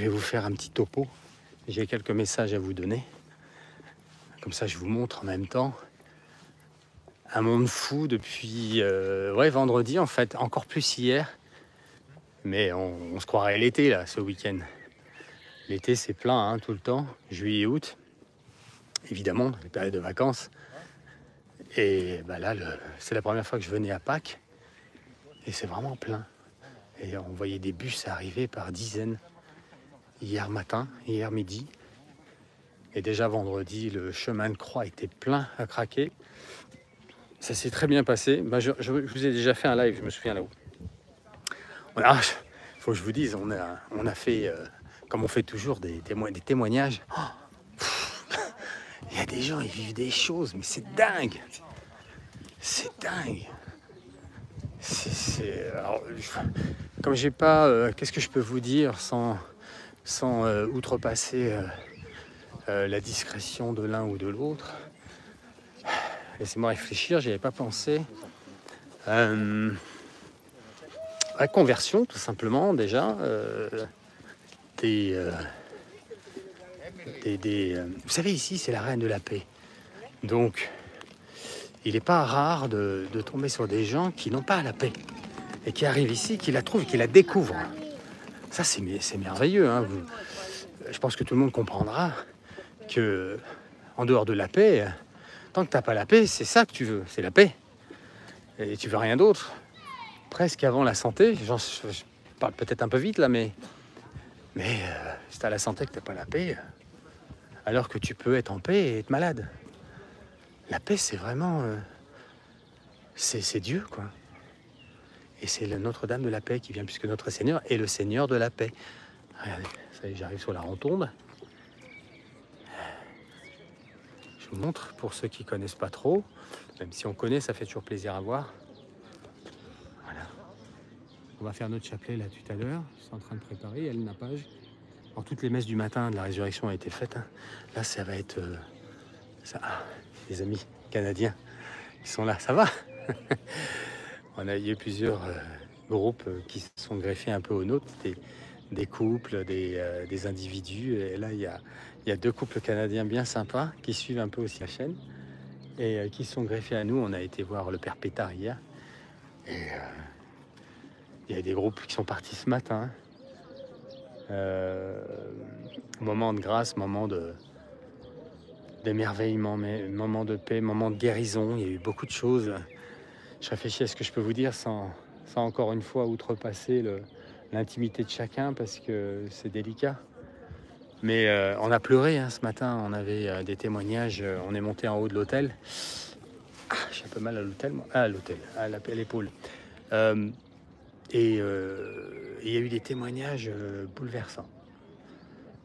vais vous faire un petit topo. J'ai quelques messages à vous donner. Comme ça, je vous montre en même temps un monde fou depuis vendredi, en fait, encore plus hier. Mais on se croirait l'été, là, ce week-end. L'été, c'est plein, hein, tout le temps, juillet, août. Évidemment, les périodes de vacances. Et bah là, c'est la première fois que je venais à Pâques. Et c'est vraiment plein. Et on voyait des bus arriver par dizaines. Hier matin, hier midi. Et déjà vendredi, le chemin de croix était plein à craquer. Ça s'est très bien passé. Bah, je vous ai déjà fait un live, je me souviens là-haut. Faut que je vous dise, on a fait, comme on fait toujours, des témoignages. Il y a des gens, ils vivent des choses, mais c'est dingue. C'est dingue. Alors, comme j'ai pas, qu'est-ce que je peux vous dire sans outrepasser la discrétion de l'un ou de l'autre. Laissez-moi réfléchir, j'y avais pas pensé. La conversion, tout simplement, déjà. Des Vous savez, ici, c'est la reine de la paix. Donc, il n'est pas rare de tomber sur des gens qui n'ont pas la paix et qui arrivent ici, qui la trouvent, qui la découvrent. Ça, c'est merveilleux. Hein. Je pense que tout le monde comprendra que, en dehors de la paix, tant que tu n'as pas la paix, c'est ça que tu veux, c'est la paix. Et tu veux rien d'autre. Presque avant la santé, je parle peut-être un peu vite là, mais si tu as la santé que tu n'as pas la paix, alors que tu peux être en paix et être malade. La paix, c'est vraiment... c'est Dieu, quoi. Et c'est Notre-Dame de la paix qui vient, puisque notre Seigneur est le Seigneur de la paix. Regardez, ça y est, j'arrive sur la rotonde. Je vous montre pour ceux qui ne connaissent pas trop. Même si on connaît, ça fait toujours plaisir à voir. Voilà. On va faire notre chapelet là tout à l'heure. Je suis en train de préparer, il y a le nappage. Alors, toutes les messes du matin de la résurrection ont été faites. Hein. Là, ça va être... les amis canadiens, ils sont là, ça va. Il y a eu plusieurs groupes qui se sont greffés un peu aux nôtres, des couples, des individus. Et là, il y a 2 couples canadiens bien sympas qui suivent un peu aussi la chaîne et qui se sont greffés à nous. On a été voir le Père Pétard hier. Et il y a des groupes qui sont partis ce matin. Moment de grâce, moment d'émerveillement, moment de paix, moment de guérison. Il y a eu beaucoup de choses. Je réfléchis à ce que je peux vous dire sans encore une fois outrepasser l'intimité de chacun parce que c'est délicat. Mais on a pleuré hein, ce matin, on avait des témoignages, on est monté en haut de l'hôtel. J'ai un peu mal à l'hôtel, moi. À l'hôtel, à l'épaule. Et il y a eu des témoignages bouleversants.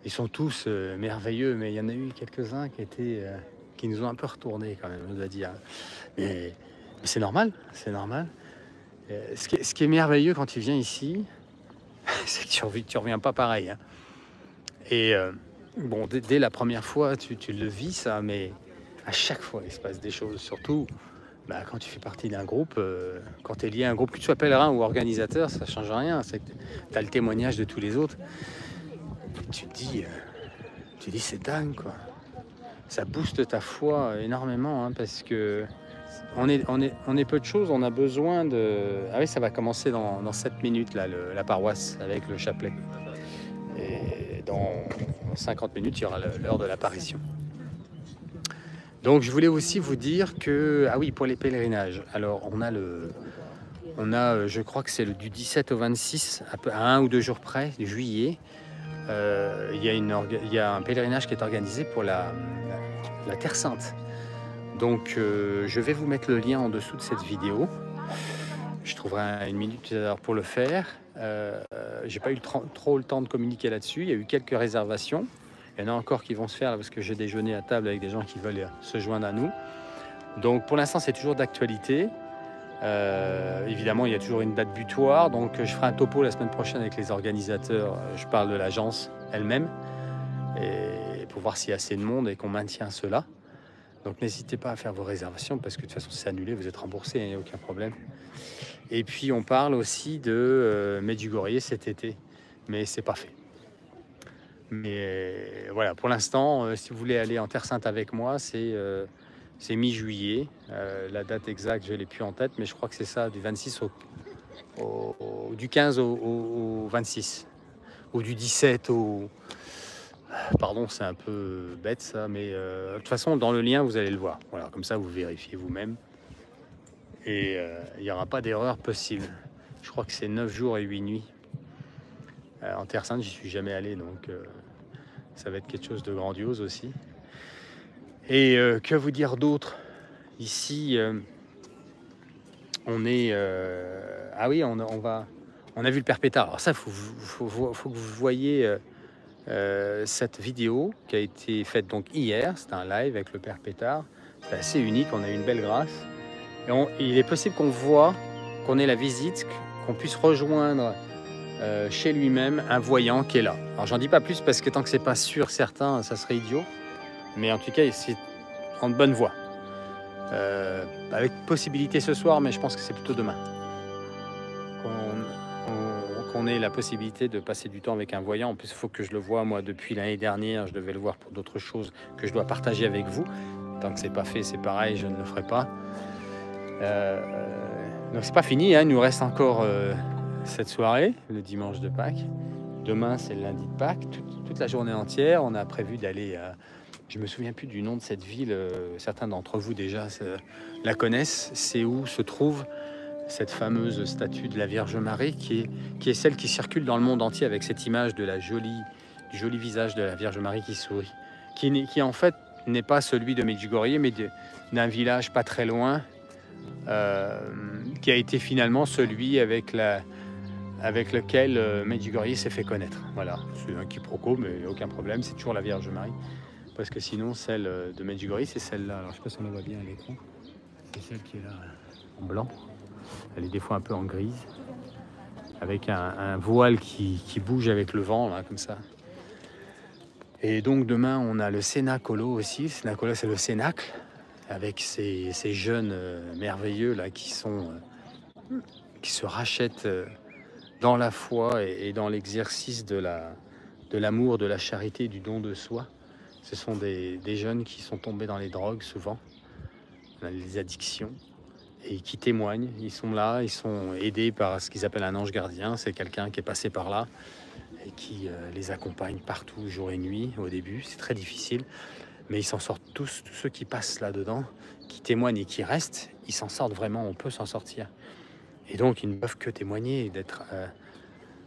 Ils sont tous merveilleux, mais il y en a eu quelques-uns qui nous ont un peu retournés quand même, on doit dire. Mais c'est normal, c'est normal. Ce qui est merveilleux quand tu viens ici, c'est que tu reviens pas pareil. Hein. Et bon, dès la première fois, tu le vis ça, mais à chaque fois, il se passe des choses. Surtout, quand tu fais partie d'un groupe, quand tu es lié à un groupe, que tu sois pèlerin ou organisateur, ça change rien. Tu as le témoignage de tous les autres. Tu te dis c'est dingue, quoi. Ça booste ta foi énormément, hein, parce que on est peu de choses, on a besoin de... Ah oui, ça va commencer dans 7 minutes, là, la paroisse, avec le chapelet. Et dans 50 minutes, il y aura l'heure de l'apparition. Donc, je voulais aussi vous dire que... Ah oui, pour les pèlerinages. Alors, on a, je crois que c'est du 17 au 26, à 1 ou 2 jours près, de juillet. Il y a un pèlerinage qui est organisé pour la Terre Sainte. Donc je vais vous mettre le lien en dessous de cette vidéo. Je trouverai une minute pour le faire. J'ai pas eu trop le temps de communiquer là-dessus. Il y a eu quelques réservations. Il y en a encore qui vont se faire là, parce que j'ai déjeuné à table avec des gens qui veulent se joindre à nous. Donc pour l'instant, c'est toujours d'actualité. Évidemment, il y a toujours une date butoir. Donc je ferai un topo la semaine prochaine avec les organisateurs. Je parle de l'agence elle-même et pour voir s'il y a assez de monde et qu'on maintient cela. Donc n'hésitez pas à faire vos réservations parce que de toute façon, si c'est annulé, vous êtes remboursé, il n'y a aucun problème. Et puis on parle aussi de Medjugorje cet été, mais c'est pas fait. Mais voilà, pour l'instant, si vous voulez aller en Terre Sainte avec moi, c'est mi-juillet. La date exacte, je ne l'ai plus en tête, mais je crois que c'est ça, du 26 du 15 au 26. Ou du 17 au... Pardon, c'est un peu bête ça, mais de toute façon, dans le lien, vous allez le voir. Voilà, comme ça, vous vérifiez vous-même. Et il n'y aura pas d'erreur possible. Je crois que c'est 9 jours et 8 nuits. En Terre Sainte, j'y suis jamais allé, donc ça va être quelque chose de grandiose aussi. Et que vous dire d'autre? Ici, on est... ah oui, on a vu le Père Pétard. Alors ça, faut que vous voyez... cette vidéo qui a été faite donc hier, c'était un live avec le Père Pétard, c'est assez unique, on a eu une belle grâce. Et il est possible qu'on voit, qu'on ait la visite, qu'on puisse rejoindre chez lui-même un voyant qui est là. Alors j'en dis pas plus parce que tant que c'est pas sûr, certain, ça serait idiot. Mais en tout cas, c'est en bonne voie. Avec possibilité ce soir, mais je pense que c'est plutôt demain. qu'on ait la possibilité de passer du temps avec un voyant. En plus, il faut que je le voie, moi, depuis l'année dernière. Je devais le voir pour d'autres choses que je dois partager avec vous. Tant que c'est pas fait, c'est pareil, je ne le ferai pas. Donc c'est pas fini, hein. Il nous reste encore cette soirée, le dimanche de Pâques. Demain, c'est le lundi de Pâques. Toute la journée entière, on a prévu d'aller à... Je me souviens plus du nom de cette ville. Certains d'entre vous déjà la connaissent. C'est où se trouve cette fameuse statue de la Vierge Marie, qui est celle qui circule dans le monde entier avec cette image de du joli visage de la Vierge Marie qui sourit, qui en fait n'est pas celui de Medjugorje, mais d'un village pas très loin, qui a été finalement celui avec lequel Medjugorje s'est fait connaître. Voilà, c'est un quiproquo, mais aucun problème, c'est toujours la Vierge Marie. Parce que sinon, celle de Medjugorje, c'est celle-là. Alors, je ne sais pas si on la voit bien à l'écran. C'est celle qui est là, en blanc. Elle est des fois un peu en grise, avec un voile qui bouge avec le vent, là, comme ça. Et donc, demain, on a le Cénacolo aussi. Le Cénacolo, c'est le Cénacle, avec ces jeunes merveilleux là, qui se rachètent dans la foi et dans l'exercice de l'amour, de la charité, du don de soi. Ce sont des jeunes qui sont tombés dans les drogues souvent, dans les addictions, et qui témoignent. Ils sont là, ils sont aidés par ce qu'ils appellent un ange gardien. C'est quelqu'un qui est passé par là et qui les accompagne partout, jour et nuit. Au début, c'est très difficile, mais ils s'en sortent tous ceux qui passent là-dedans, qui témoignent et qui restent, ils s'en sortent vraiment, on peut s'en sortir. Et donc, ils ne peuvent que témoigner d'être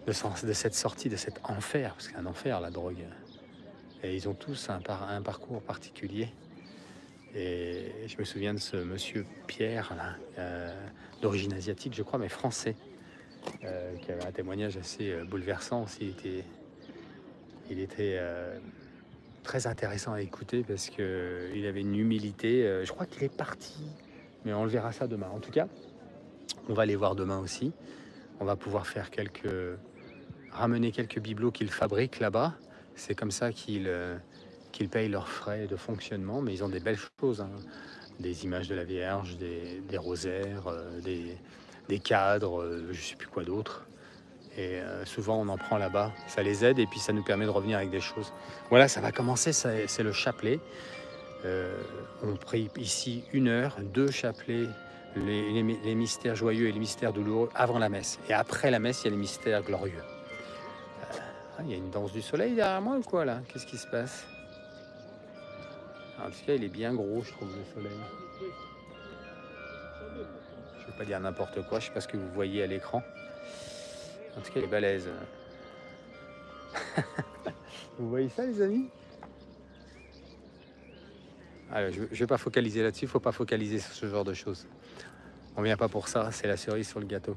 de cette sortie, de cet enfer, parce qu'un enfer, la drogue. Et ils ont tous un parcours particulier. Et je me souviens de ce monsieur Pierre, d'origine asiatique, je crois, mais français, qui avait un témoignage assez bouleversant aussi. Il était très intéressant à écouter parce qu'il avait une humilité. Je crois qu'il est parti, mais on le verra ça demain. En tout cas, on va aller voir demain aussi. On va pouvoir faire ramener quelques bibelots qu'ils fabriquent là-bas. C'est comme ça qu'ils payent leurs frais de fonctionnement, mais ils ont des belles choses, hein. Des images de la Vierge, des rosaires, des cadres, je ne sais plus quoi d'autre. Et souvent on en prend là-bas, ça les aide et puis ça nous permet de revenir avec des choses. Voilà, ça va commencer, c'est le chapelet. On prie ici 1 heure, 2 chapelets, les mystères joyeux et les mystères douloureux avant la messe. Et après la messe, il y a les mystères glorieux. Il y a une danse du soleil derrière moi ou quoi là? Qu'est-ce qui se passe? En tout cas, il est bien gros, je trouve, le soleil. Je ne vais pas dire n'importe quoi, je ne sais pas ce que vous voyez à l'écran. En tout cas, il est balèze. Vous voyez ça, les amis? Alors, je ne vais pas focaliser là-dessus, il ne faut pas focaliser sur ce genre de choses. On ne vient pas pour ça, c'est la cerise sur le gâteau.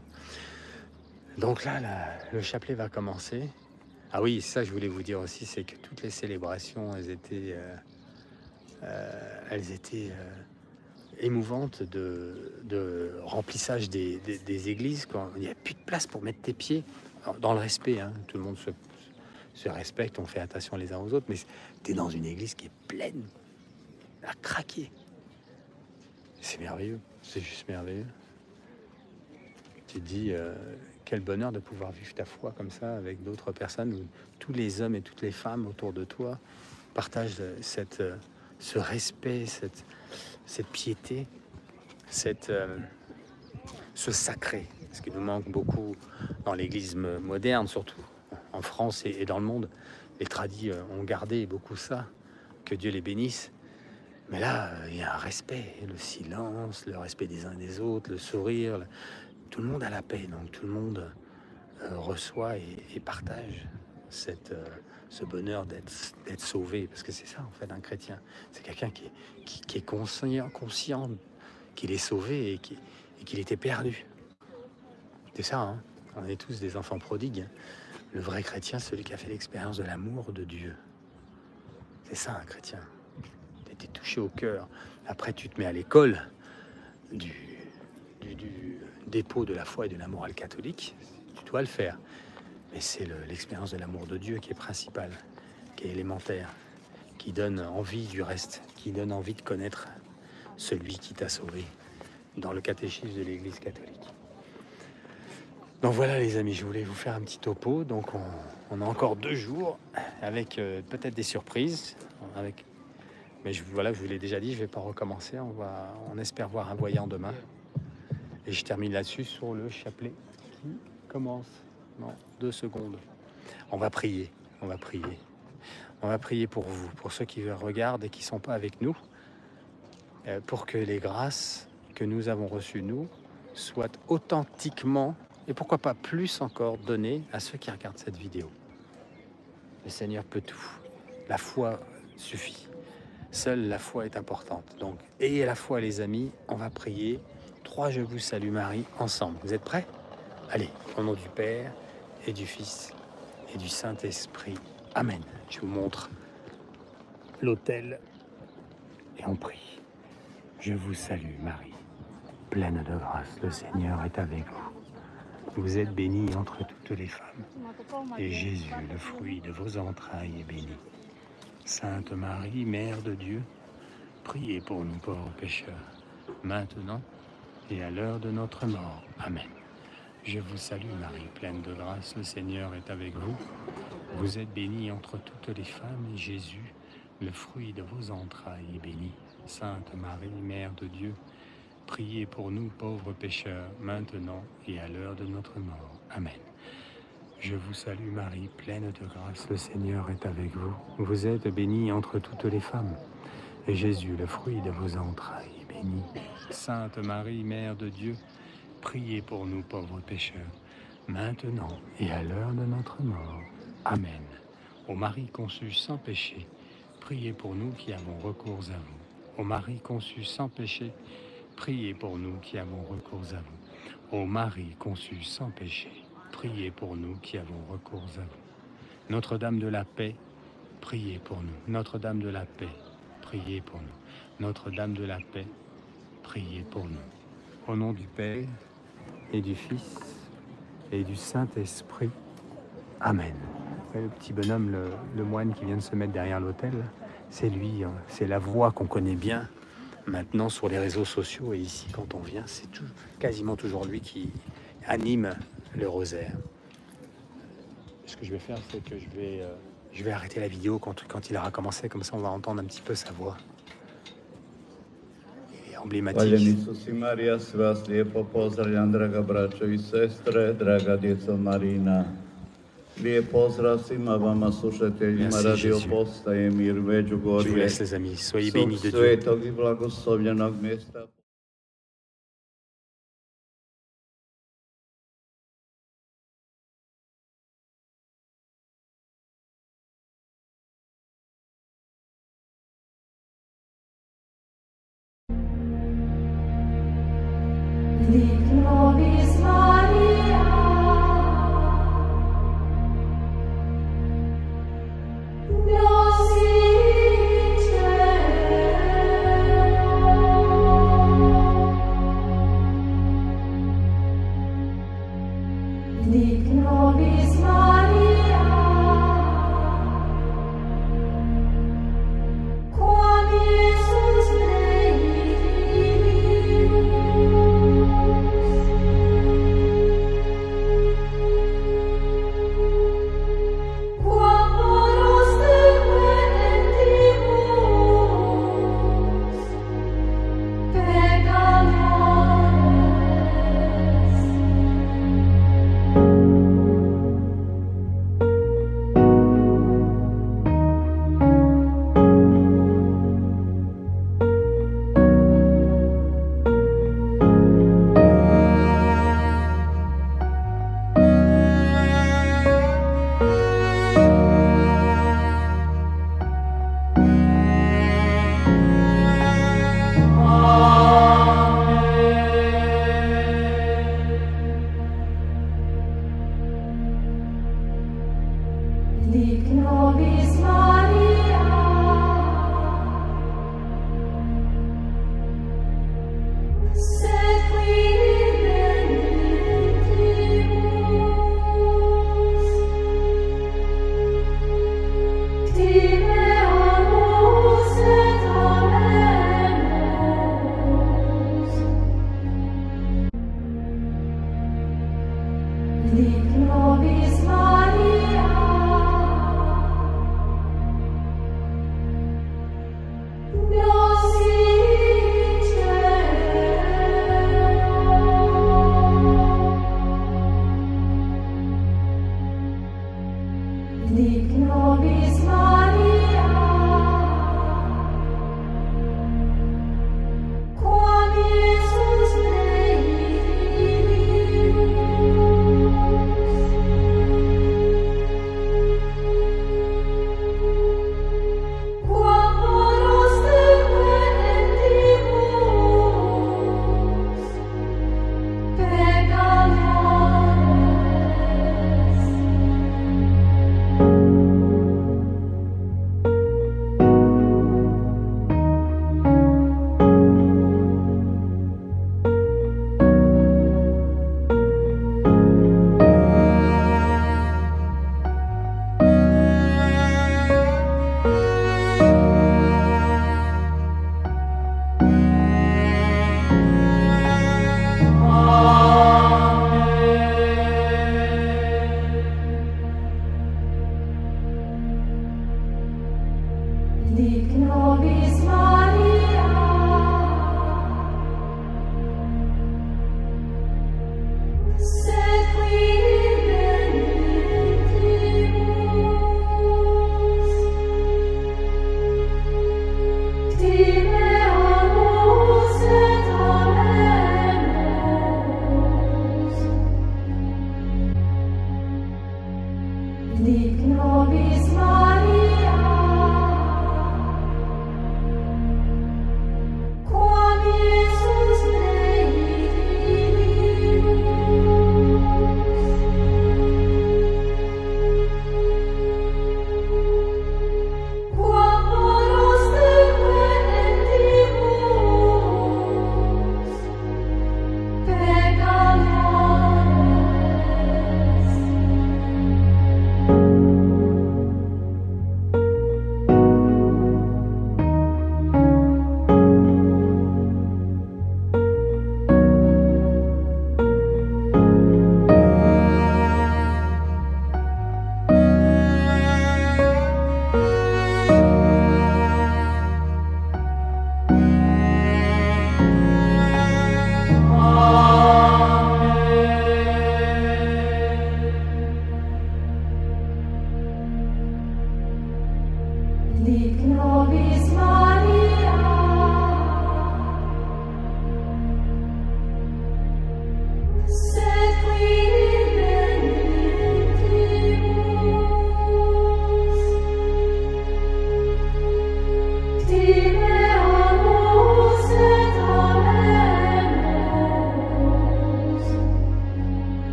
Donc là, le chapelet va commencer. Ah oui, ça je voulais vous dire aussi, c'est que toutes les célébrations, elles étaient émouvantes de remplissage des églises. Quand il n'y a plus de place pour mettre tes pieds, alors, dans le respect, hein, tout le monde se respecte, on fait attention les uns aux autres, mais tu es dans une église qui est pleine à craquer. C'est merveilleux, c'est juste merveilleux. Tu te dis, quel bonheur de pouvoir vivre ta foi comme ça avec d'autres personnes où tous les hommes et toutes les femmes autour de toi partagent ce respect, cette piété, ce sacré. Ce qui nous manque beaucoup dans l'église moderne, surtout en France et dans le monde. Les tradis ont gardé beaucoup ça, que Dieu les bénisse. Mais là, il y a un respect, le silence, le respect des uns et des autres, le sourire. Tout le monde a la paix, donc tout le monde reçoit et partage ce bonheur d'être sauvé. Parce que c'est ça, en fait, un chrétien. C'est quelqu'un qui est conscient qu'il est sauvé et qu'il était perdu. C'est ça, hein. On est tous des enfants prodigues. Le vrai chrétien, celui qui a fait l'expérience de l'amour de Dieu. C'est ça, un chrétien. Tu es touché au cœur. Après, tu te mets à l'école du dépôt de la foi et de la morale catholique. Tu dois le faire. Mais c'est l'expérience de l'amour de Dieu qui est principale, qui est élémentaire, qui donne envie du reste, qui donne envie de connaître celui qui t'a sauvé dans le catéchisme de l'Église catholique. Donc voilà les amis, je voulais vous faire un petit topo. Donc on a encore 2 jours avec peut-être des surprises. Mais voilà, je vous l'ai déjà dit, je ne vais pas recommencer. On espère voir un voyant demain. Et je termine là-dessus sur le chapelet qui commence dans 2 secondes. On va prier, on va prier. On va prier pour vous, pour ceux qui regardent et qui ne sont pas avec nous, pour que les grâces que nous avons reçues, nous, soient authentiquement, et pourquoi pas plus encore, données à ceux qui regardent cette vidéo. Le Seigneur peut tout. La foi suffit. Seule la foi est importante. Donc, ayez la foi les amis, on va prier. 3 Je vous salue Marie, ensemble. Vous êtes prêts? Allez, au nom du Père et du Fils et du Saint-Esprit. Amen. Je vous montre l'autel et on prie. Je vous salue Marie, pleine de grâce, le Seigneur est avec vous. Vous êtes bénie entre toutes les femmes, et Jésus, le fruit de vos entrailles, est béni. Sainte Marie, Mère de Dieu, priez pour nous pauvres pécheurs, maintenant et à l'heure de notre mort. Amen. Je vous salue Marie, pleine de grâce, le Seigneur est avec vous. Vous êtes bénie entre toutes les femmes, et Jésus, le fruit de vos entrailles, est béni. Sainte Marie, Mère de Dieu, priez pour nous pauvres pécheurs, maintenant et à l'heure de notre mort. Amen. Je vous salue Marie, pleine de grâce, le Seigneur est avec vous. Vous êtes bénie entre toutes les femmes, et Jésus, le fruit de vos entrailles, est béni. Sainte Marie, Mère de Dieu, priez pour nous pauvres pécheurs, maintenant et à l'heure de notre mort. Amen. Ô Marie conçue sans péché, priez pour nous qui avons recours à vous. Ô Marie conçue sans péché, priez pour nous qui avons recours à vous. Ô Marie conçue sans péché, priez pour nous qui avons recours à vous. Notre-Dame de la paix, priez pour nous. Notre-Dame de la paix, priez pour nous. Notre-Dame de la paix, priez pour nous. Au nom du Père et du Fils et du Saint-Esprit. Amen. Le petit bonhomme, le moine qui vient de se mettre derrière l'autel, c'est lui, hein. C'est la voix qu'on connaît bien maintenant sur les réseaux sociaux. Et ici, quand on vient, c'est quasiment toujours lui qui anime le rosaire. Ce que je vais faire, c'est que je vais arrêter la vidéo quand il aura commencé. Comme ça, on va entendre un petit peu sa voix. Il est emblématique. Isus Maria, sve vas lijepo pozdravljam, draga braćo i sestre, draga djeco Marina. Lijep pozdrav svima vama slušateljima Radio Postaje Mir Međugorje. Je vous laisse les amis, soyez bénis de Dieu. Svetog i blagoslovljenog mjesta. Dic nobis